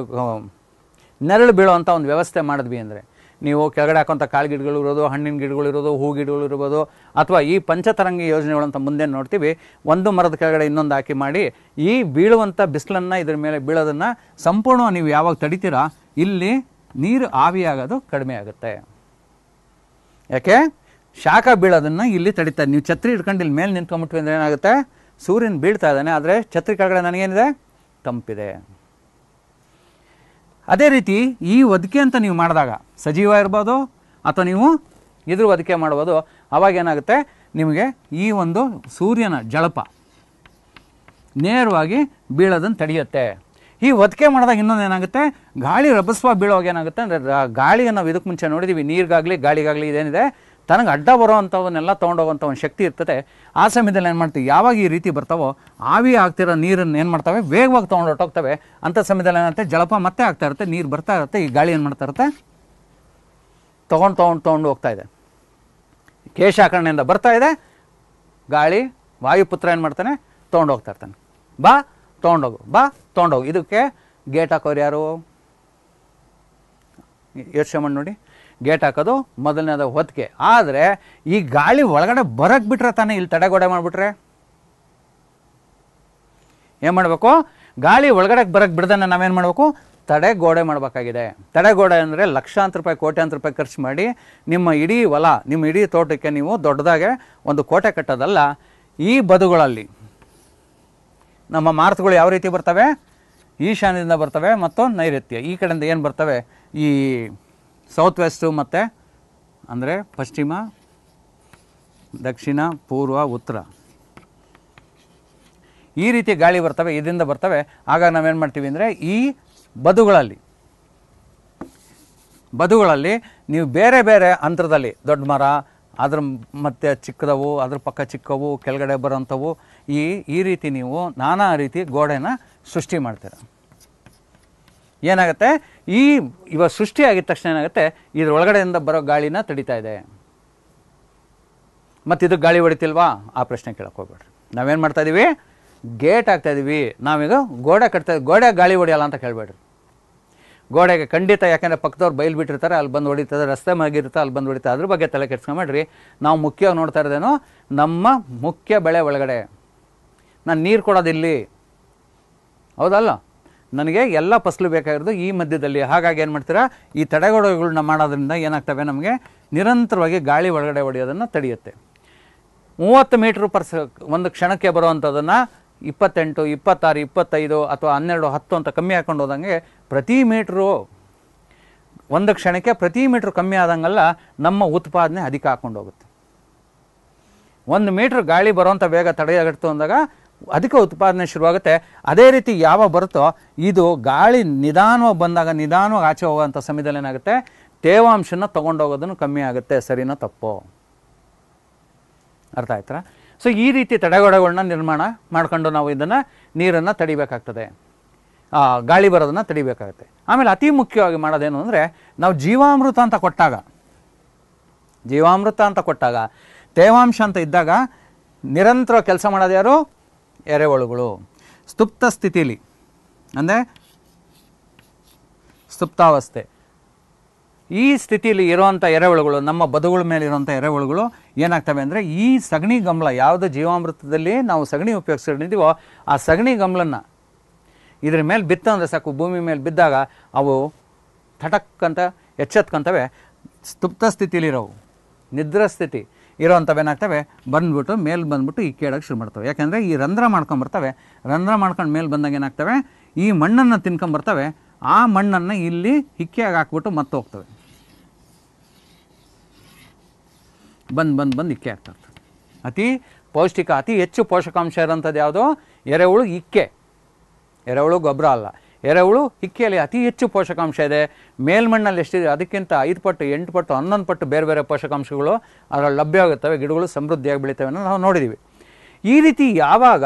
ನೆರಳು ಬೀಳುವಂಥ ಒಂದು ವ್ಯವಸ್ಥೆ ಮಾಡಿದ್ವಿ ಅಂದರೆ, ನೀವು ಕೆಳಗಡೆ ಹಾಕೋಂಥ ಕಾಳು ಗಿಡಗಳು ಇರೋದು, ಹಣ್ಣಿನ ಗಿಡಗಳು ಇರೋದು, ಹೂ ಗಿಡಗಳು ಇರ್ಬೋದು, ಅಥವಾ ಈ ಪಂಚತರಂಗಿ ಯೋಜನೆಗಳಂತ ಮುಂದೆ ನೋಡ್ತೀವಿ, ಒಂದು ಮರದ ಕೆಳಗಡೆ ಇನ್ನೊಂದು ಹಾಕಿ ಮಾಡಿ ಈ ಬೀಳುವಂಥ ಬಿಸಿಲನ್ನು ಇದ್ರ ಮೇಲೆ ಬೀಳೋದನ್ನು ಸಂಪೂರ್ಣ ನೀವು ಯಾವಾಗ ತಡಿತೀರಾ, ಇಲ್ಲಿ ನೀರು ಆವಿಯಾಗೋದು ಕಡಿಮೆ ಆಗುತ್ತೆ. ಯಾಕೆ, ಶಾಖ ಬೀಳೋದನ್ನು ಇಲ್ಲಿ ತಡಿತಾರೆ. ನೀವು ಛತ್ರಿ ಹಿಡ್ಕೊಂಡು ಇಲ್ಲಿ ಮೇಲೆ ನಿಂತ್ಕೊಂಡ್ಬಿಟ್ವಿ ಅಂದರೆ ಏನಾಗುತ್ತೆ, ಸೂರ್ಯನ ಬೀಳ್ತಾ ಇದ್ದಾನೆ, ಆದರೆ ಛತ್ರಿ ಕೆಳಗಡೆ ನನಗೇನಿದೆ, ತಂಪಿದೆ. ಅದೇ ರೀತಿ ಈ ಹೊದಿಕೆ ಅಂತ ನೀವು ಮಾಡಿದಾಗ, ಸಜೀವ ಇರ್ಬೋದು ಅಥವಾ ನೀವು ಇದ್ರ ಹೊದಿಕೆ ಮಾಡ್ಬೋದು, ಅವಾಗ ಏನಾಗುತ್ತೆ, ನಿಮಗೆ ಈ ಒಂದು ಸೂರ್ಯನ ಜಳಪ ನೇರವಾಗಿ ಬೀಳೋದನ್ನು ತಡೆಯುತ್ತೆ. ಈ ಹೊದಿಕೆ ಮಾಡಿದಾಗ ಇನ್ನೊಂದು ಏನಾಗುತ್ತೆ, ಗಾಳಿ ರಭಸವಾಗಿ ಬೀಳೋವಾಗ ಏನಾಗುತ್ತೆ ಅಂದರೆ, ಗಾಳಿಯನ್ನು ನಾವು ಇದಕ್ಕೆ ಮುಂಚೆ ನೋಡಿದ್ದೀವಿ, ನೀರಿಗಾಗಲಿ ಗಾಳಿಗಾಗಲಿ ಇದೇನಿದೆ ತನಗೆ ಅಡ್ಡ ಬರೋವಂಥವನ್ನೆಲ್ಲ ತೊಗೊಂಡೋಗುವಂಥ ಒಂದು ಶಕ್ತಿ ಇರ್ತದೆ. ಆ ಸಮಯದಲ್ಲಿ ಏನು ಮಾಡ್ತೀವಿ, ಯಾವಾಗ ಈ ರೀತಿ ಬರ್ತಾವೋ ಆವಿ ಆಗ್ತಿರೋ ನೀರನ್ನು ಏನು ಮಾಡ್ತವೆ, ವೇಗವಾಗಿ ತೊಗೊಂಡು ಹೊರಟೋಗ್ತವೆ. ಅಂಥ ಸಮಯದಲ್ಲಿ ಏನಾಗುತ್ತೆ, ಜಳಪ ಮತ್ತೆ ಆಗ್ತಾ ಇರುತ್ತೆ, ನೀರು ಬರ್ತಾ ಇರುತ್ತೆ, ಈ ಗಾಳಿ ಏನು ಮಾಡ್ತಾ ಇರುತ್ತೆ, ತೊಗೊಂಡು ಹೋಗ್ತಾ ಇದೆ. ಕೇಶಾಕರಣೆಯಿಂದ ಬರ್ತಾ ಇದೆ ಗಾಳಿ, ವಾಯುಪುತ್ರ ಏನು ಮಾಡ್ತಾನೆ, ತೊಗೊಂಡು ಹೋಗ್ತಾ ಇರ್ತಾನೆ. ಬಾ ತೊಗೊಂಡೋಗು, ಬಾ ತೊಗೊಂಡೋಗು. ಇದಕ್ಕೆ ಗೇಟ್ ಹಾಕೋರು ಯಾರು, ಯೋಚನೆ ಮಾಡಿ ನೋಡಿ. ಗೇಟ್ ಹಾಕೋದು ಮೊದಲನೇದ ಹೊತ್ತಿಗೆ. ಆದರೆ ಈ ಗಾಳಿ ಒಳಗಡೆ ಬರಕ್ಕೆ ಬಿಟ್ರೆ ತಾನೇ, ಇಲ್ಲಿ ತಡೆಗೋಡೆ ಮಾಡಿಬಿಟ್ರೆ ಏನು ಮಾಡಬೇಕು, ಗಾಳಿ ಒಳಗಡೆ ಬರಕ್ಕೆ ಬಿಡ್ದಾನೆ ನಾವೇನು ಮಾಡಬೇಕು, ತಡೆಗೋಡೆ ಮಾಡಬೇಕಾಗಿದೆ. ತಡೆಗೋಡೆ ಅಂದರೆ ಲಕ್ಷಾಂತರ ರೂಪಾಯಿ, ಕೋಟ್ಯಾಂತರ ರೂಪಾಯಿ ಖರ್ಚು ಮಾಡಿ ನಿಮ್ಮ ಇಡೀ ಹೊಲ, ನಿಮ್ಮ ಇಡೀ ತೋಟಕ್ಕೆ ನೀವು ದೊಡ್ಡದಾಗೆ ಒಂದು ಕೋಟೆ ಕಟ್ಟೋದಲ್ಲ. ಈ ಬದುಗಳಲ್ಲಿ ನಮ್ಮ ಮಾರುತಗಳು ಯಾವ ರೀತಿ ಬರ್ತವೆ, ಈಶಾನ್ಯದಿಂದ ಬರ್ತವೆ ಮತ್ತು ನೈಋತ್ಯ. ಈ ಕಡೆಯಿಂದ ಏನು ಬರ್ತವೆ, ಈ ಸೌತ್ ವೆಸ್ಟು ಮತ್ತು ಅಂದರೆ ಪಶ್ಚಿಮ, ದಕ್ಷಿಣ, ಪೂರ್ವ, ಉತ್ತರ, ಈ ರೀತಿ ಗಾಳಿ ಬರ್ತವೆ, ಇದರಿಂದ ಬರ್ತವೆ. ಆಗ ನಾವೇನು ಮಾಡ್ತೀವಿ ಅಂದರೆ, ಈ ಬದುಗಳಲ್ಲಿ ನೀವು ಬೇರೆ ಬೇರೆ ಅಂತರದಲ್ಲಿ ದೊಡ್ಡ ಮರ, ಅದ್ರ ಮತ್ತೆ ಚಿಕ್ಕದವು, ಅದ್ರ ಪಕ್ಕ ಚಿಕ್ಕವು, ಕೆಳಗಡೆ ಬರೋಂಥವು, ಈ ರೀತಿ ನೀವು ನಾನಾ ರೀತಿ ಗೋಡೆನ ಸೃಷ್ಟಿ ಮಾಡ್ತೀರ. ಏನಾಗುತ್ತೆ, ಇವಾಗ ಸೃಷ್ಟಿ ಆಗಿದ ತಕ್ಷಣ ಏನಾಗುತ್ತೆ, ಇದ್ರೊಳಗಡೆಯಿಂದ ಬರೋ ಗಾಳಿನ ತಡಿತಾ ಇದೆ. ಮತ್ತು ಇದಕ್ಕೆ ಗಾಳಿ ಹೊಡಿತಿಲ್ವಾ, ಆ ಪ್ರಶ್ನೆ ಕೇಳಕ್ಕೆ ಹೋಗ್ಬೇಡ್ರಿ. ನಾವೇನು ಮಾಡ್ತಾ ಇದ್ದೀವಿ, ಗೇಟ್ ಹಾಕ್ತಾ ಇದ್ದೀವಿ. ನಾವೀಗ ಗೋಡೆ ಕಟ್ತಾ ಇದ್ದೀವಿ, ಗೋಡೆ ಗಾಳಿ ಹೊಡಿಯಲ್ಲ ಅಂತ ಕೇಳಬೇಡ್ರಿ. ಗೋಡೆಗೆ ಖಂಡಿತ, ಯಾಕೆಂದರೆ ಪಕ್ಕದವ್ರು ಬಯಲು ಬಿಟ್ಟಿರ್ತಾರೆ, ಅಲ್ಲಿ ಬಂದು ಹೊಡಿತದೆ, ರಸ್ತೆ ಮಗಿರುತ್ತೆ, ಅಲ್ಲಿ ಬಂದು ಹೊಡಿತಾರೆ, ಅದ್ರ ಬಗ್ಗೆ ತಲೆ ಕೆಡ್ಸ್ಕೊಂಬೇಡ್ರಿ. ನಾವು ಮುಖ್ಯವಾಗಿ ನೋಡ್ತಾ ಇರೋದೇನೋ ನಮ್ಮ ಮುಖ್ಯ ಬೆಳೆ ಒಳಗಡೆ. ನಾನು ನೀರು ಕೊಡೋದಿಲ್ಲಿ, ಹೌದಲ್ಲ, ನನಗೆ ಎಲ್ಲ ಫಸಲು ಬೇಕಾಗಿರೋದು ಈ ಮಧ್ಯದಲ್ಲಿ. ಹಾಗಾಗಿ ಏನು ಮಾಡ್ತೀರಾ, ಈ ತಡೆಗೋಡೆಗಳನ್ನ ಮಾಡೋದ್ರಿಂದ ಏನಾಗ್ತವೆ, ನಮಗೆ ನಿರಂತರವಾಗಿ ಗಾಳಿ ಒಳಗಡೆ ಹೊಡೆಯೋದನ್ನು ತಡೆಯುತ್ತೆ. 30 ಮೀಟ್ರ್ ಒಂದು ಕ್ಷಣಕ್ಕೆ ಬರುವಂಥದ್ದನ್ನು 28, 26, 25 ಅಥವಾ 12, 10 ಅಂತ ಕಮ್ಮಿ ಹಾಕೊಂಡು ಹೋದಂಗೆ, ಪ್ರತಿ ಮೀಟ್ರು ಒಂದು ಕ್ಷಣಕ್ಕೆ ಪ್ರತಿ ಮೀಟ್ರ್ ಕಮ್ಮಿ ಆದಂಗೆಲ್ಲ ನಮ್ಮ ಉತ್ಪಾದನೆ ಅಧಿಕ ಹಾಕ್ಕೊಂಡು ಹೋಗುತ್ತೆ. 1 ಮೀಟ್ರ್ ಗಾಳಿ ಬರುವಂಥ ವೇಗ ತಡೆಯಾಗಿತ್ತು ಅಂದಾಗ ಅಧಿಕ ಉತ್ಪಾದನೆ ಶುರುವಾಗುತ್ತೆ. ಅದೇ ರೀತಿ ಯಾವಾಗ ಬರುತ್ತೋ, ಇದು ಗಾಳಿ ನಿಧಾನವಾಗಿ ಬಂದಾಗ, ನಿಧಾನವಾಗಿ ಆಚೆ ಹೋಗೋಂಥ ಸಮಯದಲ್ಲಿ ಏನಾಗುತ್ತೆ, ತೇವಾಂಶನ ತೊಗೊಂಡೋಗೋದನ್ನು ಕಮ್ಮಿ ಆಗುತ್ತೆ. ಸರಿನೋ ತಪ್ಪೋ, ಅರ್ಥ ಆಯ್ತಾ? ಸೊ ಈ ರೀತಿ ತಡೆಗೋಡೆಗಳನ್ನ ನಿರ್ಮಾಣ ಮಾಡ್ಕೊಂಡು ನಾವು ಇದನ್ನು ನೀರನ್ನು ತಡಿಬೇಕಾಗ್ತದೆ, ಗಾಳಿ ಬರೋದನ್ನು ತಡಿಬೇಕಾಗುತ್ತೆ. ಆಮೇಲೆ ಅತಿ ಮುಖ್ಯವಾಗಿ ಮಾಡೋದೇನು ಅಂದರೆ, ನಾವು ಜೀವಾಮೃತ ಅಂತ ಕೊಟ್ಟಾಗ ತೇವಾಂಶ ಅಂತ ಇದ್ದಾಗ ನಿರಂತರ ಕೆಲಸ ಮಾಡೋದು ಯಾರು, ಎರೆಹುಳುಗಳು. ಸ್ತುಪ್ತ ಸ್ಥಿತಿಲಿ ಅಂದರೆ ಸ್ತುಪ್ತಾವಸ್ಥೆ, ಈ ಸ್ಥಿತಿಯಲ್ಲಿ ಇರುವಂಥ ಎರೆಹುಳುಗಳು, ನಮ್ಮ ಬದುಗಳ ಮೇಲೆ ಇರುವಂಥ ಎರೆಹುಳುಗಳು ಏನಾಗ್ತವೆ ಅಂದರೆ, ಈ ಸಗಣಿ ಗಂಬಳ, ಯಾವುದು ಜೀವಾಮೃತದಲ್ಲಿ ನಾವು ಸಗಣಿ ಉಪಯೋಗಿಸ್ಕೊಂಡಿದ್ದೀವೋ ಆ ಸಗಣಿ ಗಂಬಳನ್ನು ಇದ್ರ ಮೇಲೆ ಬಿತ್ತು ಅಂದರೆ ಸಾಕು, ಭೂಮಿ ಮೇಲೆ ಬಿದ್ದಾಗ ಅವು ಥಟಕ್ಕಂತ ಎಚ್ಚೆತ್ಕೊಂತವೆ. ಸ್ತುಪ್ತ ಸ್ಥಿತಿಲಿರೋವು, ನಿದ್ರಾ ಸ್ಥಿತಿ ಇರೋವಂಥವೇನಾಗ್ತವೆ, ಬಂದ್ಬಿಟ್ಟು ಮೇಲೆ ಬಂದ್ಬಿಟ್ಟು ಈ ಕೇಳೋಕ್ಕೆ ಶುರು ಮಾಡ್ತವೆ. ಯಾಕೆಂದರೆ ಈ ರಂಧ್ರ ಮಾಡ್ಕೊಂಬರ್ತವೆ. ರಂಧ್ರ ಮಾಡ್ಕೊಂಡು ಮೇಲೆ ಬಂದಾಗ ಏನಾಗ್ತವೆ, ಈ ಮಣ್ಣನ್ನು ತಿನ್ಕೊಂಬರ್ತವೆ. ಆ ಮಣ್ಣನ್ನು ಇಲ್ಲಿ ಹಿಕ್ಕೆಯಾಗಿ ಹಾಕ್ಬಿಟ್ಟು ಮತ್ತೆ ಹೋಗ್ತವೆ, ಬಂದು ಇಕ್ಕೆ ಆಗ್ತಾ ಇರ್ತದೆ. ಅತಿ ಪೌಷ್ಟಿಕ, ಅತಿ ಹೆಚ್ಚು ಪೋಷಕಾಂಶ ಇರೋಂಥದ್ದು ಯಾವುದು, ಎರೆಹುಳು ಇಕ್ಕೆ. ಎರೆಹುಳು ಗೊಬ್ಬರ ಅಲ್ಲ. ಎರೆಹುಳು ಇಕ್ಕೆಯಲ್ಲಿ ಅತಿ ಹೆಚ್ಚು ಪೋಷಕಾಂಶ ಇದೆ. ಮೇಲ್ಮಣ್ಣಲ್ಲಿ ಎಷ್ಟಿದೆ ಅದಕ್ಕಿಂತ 5 ಪಟ್ಟು 8 ಪಟ್ಟು 11 ಪಟ್ಟು ಬೇರೆ ಬೇರೆ ಪೋಷಕಾಂಶಗಳು ಅದರಲ್ಲಿ ಲಭ್ಯವಾಗುತ್ತವೆ. ಗಿಡಗಳು ಸಮೃದ್ಧಿಯಾಗಿ ಬೆಳಿತವೆ ಅನ್ನೋ ನಾವು ನೋಡಿದ್ದೀವಿ. ಈ ರೀತಿ ಯಾವಾಗ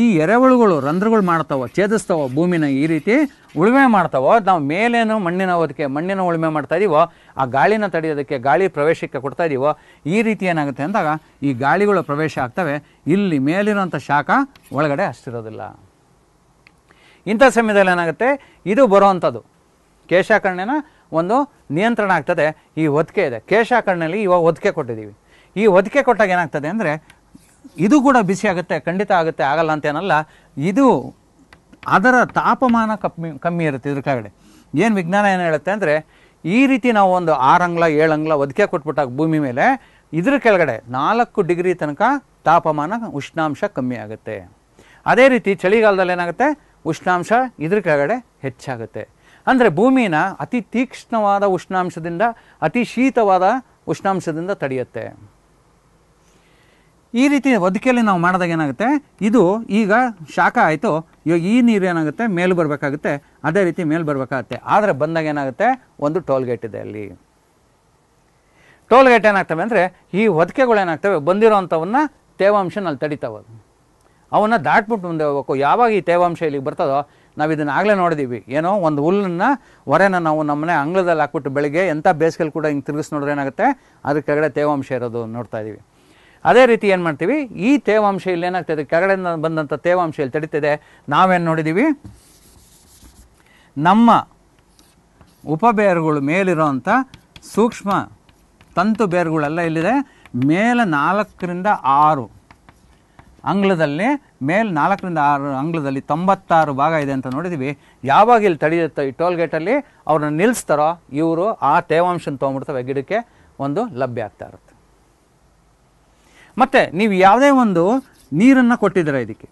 ಈ ಎರೆಹುಳುಗಳು ರಂಧ್ರಗಳು ಮಾಡ್ತಾವೋ, ಛೇದಿಸ್ತಾವೋ, ಭೂಮಿನ ಈ ರೀತಿ ಉಳುಮೆ ಮಾಡ್ತಾವೋ, ನಾವು ಮೇಲೇನು ಮಣ್ಣಿನ ಉಳುಮೆ ಮಾಡ್ತಾ ಇದೀವೋ, ಆ ಗಾಳಿನ ತಡೆಯೋದಕ್ಕೆ, ಗಾಳಿ ಪ್ರವೇಶಕ್ಕೆ ಕೊಡ್ತಾ ಇದೀವೋ, ಈ ರೀತಿ ಏನಾಗುತ್ತೆ ಅಂದಾಗ ಈ ಗಾಳಿಗಳು ಪ್ರವೇಶ ಆಗ್ತವೆ. ಇಲ್ಲಿ ಮೇಲಿರೋಂಥ ಶಾಖ ಒಳಗಡೆ ಅಷ್ಟಿರೋದಿಲ್ಲ. ಇಂಥ ಸಮಯದಲ್ಲಿ ಏನಾಗುತ್ತೆ, ಇದು ಬರುವಂಥದ್ದು ಕೇಶಾಕರ್ಣೆನ ಒಂದು ನಿಯಂತ್ರಣ ಆಗ್ತದೆ. ಈ ಹೊದಿಕೆ ಇದೆ ಕೇಶಾಕರ್ಣೆಯಲ್ಲಿ, ಇವಾಗ ಹೊದಿಕೆ ಕೊಟ್ಟಿದ್ದೀವಿ. ಈ ಹೊದಿಕೆ ಕೊಟ್ಟಾಗ ಏನಾಗ್ತದೆ ಅಂದರೆ ಇದು ಕೂಡ ಬಿಸಿ ಆಗುತ್ತೆ, ಖಂಡಿತ ಆಗುತ್ತೆ, ಆಗಲ್ಲ ಅಂತೇನಲ್ಲ. ಇದು ಅದರ ತಾಪಮಾನ ಕಮ್ಮಿ ಇರುತ್ತೆ. ಇದ್ರ ಕೆಳಗಡೆ ಏನು ವಿಜ್ಞಾನ ಏನು ಹೇಳುತ್ತೆ ಅಂದರೆ, ಈ ರೀತಿ ನಾವು ಒಂದು 6 ಅಂಗ್ಲ 7 ಅಂಗ್ಲ ಹೊದಿಕೆ ಕೊಟ್ಬಿಟ್ಟಾಗ ಭೂಮಿ ಮೇಲೆ ಇದ್ರ ಕೆಳಗಡೆ 4 ಡಿಗ್ರಿ ತನಕ ತಾಪಮಾನ ಉಷ್ಣಾಂಶ ಕಮ್ಮಿ ಆಗುತ್ತೆ. ಅದೇ ರೀತಿ ಚಳಿಗಾಲದಲ್ಲಿ ಏನಾಗುತ್ತೆ, ಉಷ್ಣಾಂಶ ಇದ್ರ ಕೆಳಗಡೆ ಹೆಚ್ಚಾಗುತ್ತೆ. ಅಂದರೆ ಭೂಮಿನ ಅತಿ ತೀಕ್ಷ್ಣವಾದ ಉಷ್ಣಾಂಶದಿಂದ ಅತಿ ಶೀತವಾದ ಉಷ್ಣಾಂಶದಿಂದ ತಡೆಯುತ್ತೆ. ಈ ರೀತಿ ಹೊದಿಕೆಯಲ್ಲಿ ನಾವು ಮಾಡಿದಾಗ ಏನಾಗುತ್ತೆ, ಇದು ಈಗ ಶಾಖ ಆಯಿತು, ಇವಾಗ ಈ ನೀರು ಏನಾಗುತ್ತೆ ಮೇಲೆ ಬರಬೇಕಾಗುತ್ತೆ, ಅದೇ ರೀತಿ ಮೇಲೆ ಬರಬೇಕಾಗುತ್ತೆ. ಆದರೆ ಬಂದಾಗ ಏನಾಗುತ್ತೆ, ಒಂದು ಟೋಲ್ಗೇಟ್ ಇದೆ. ಅಲ್ಲಿ ಟೋಲ್ಗೇಟ್ ಏನಾಗ್ತವೆ ಅಂದರೆ, ಈ ಹೊದಿಕೆಗಳು ಏನಾಗ್ತವೆ, ಬಂದಿರೋವಂಥವನ್ನ ತೇವಾಂಶನಲ್ಲಿ ತಡಿತಾವೆ. ಅವನ್ನ ದಾಟ್ಬಿಟ್ಟು ಮುಂದೆ ಹೋಗ್ಬೇಕು. ಯಾವಾಗ ಈ ತೇವಾಂಶ ಇಲ್ಲಿಗೆ ಬರ್ತದೋ, ನಾವು ಇದನ್ನು ಆಗಲೇ ನೋಡಿದ್ದೀವಿ. ಏನೋ ಒಂದು ಹುಲ್ಲನ್ನು ಹೊರೆನ ನಾವು ನಮ್ಮನೆ ಅಂಗಳದಲ್ಲಿ ಹಾಕ್ಬಿಟ್ಟು ಬೆಳಿಗ್ಗೆ ಎಂಥ ಬೇಸಿಗೆಯಲ್ಲಿ ಕೂಡ ಹಿಂಗೆ ತಿರುಗಿಸಿ ನೋಡಿದ್ರೆ ಏನಾಗುತ್ತೆ, ಅದ್ರ ಕೆಳಗಡೆ ತೇವಾಂಶ ಇರೋದು ನೋಡ್ತಾ ಇದ್ದೀವಿ. ಅದೇ ರೀತಿ ಏನು ಮಾಡ್ತೀವಿ, ಈ ತೇವಾಂಶ ಇಲ್ಲಿ ಏನಾಗ್ತದೆ, ಕೆಳಗಡೆಯಿಂದ ಬಂದಂಥ ತೇವಾಂಶ ಇಲ್ಲಿ ತಡೀತಿದೆ. ನಾವೇನು ನೋಡಿದ್ದೀವಿ, ನಮ್ಮ ಉಪಬೇರುಗಳು ಮೇಲಿರೋವಂಥ ಸೂಕ್ಷ್ಮ ತಂತು ಬೇರುಗಳೆಲ್ಲ ಇಲ್ಲಿದೆ. ಮೇಲೆ 4ರಿಂದ 6 ಅಂಗಳದಲ್ಲಿ, ಮೇಲೆ 4ರಿಂದ 6 ಅಂಗಳದಲ್ಲಿ 96 ಭಾಗ ಇದೆ ಅಂತ ನೋಡಿದ್ದೀವಿ. ಯಾವಾಗ ಇಲ್ಲಿ ತಡೆಯುತ್ತೋ ಈ ಟೋಲ್ಗೇಟಲ್ಲಿ ಅವ್ರನ್ನ ನಿಲ್ಲಿಸ್ತಾರೋ, ಇವರು ಆ ತೇವಾಂಶನ ತೊಗೊಂಡ್ಬಿಡ್ತವೆ, ಗಿಡಕ್ಕೆ ಒಂದು ಲಭ್ಯ ಆಗ್ತಾ ಇರುತ್ತೆ. ಮತ್ತು ನೀವು ಯಾವುದೇ ಒಂದು ನೀರನ್ನು ಕೊಟ್ಟಿದ್ದೀರ ಇದಕ್ಕೆ,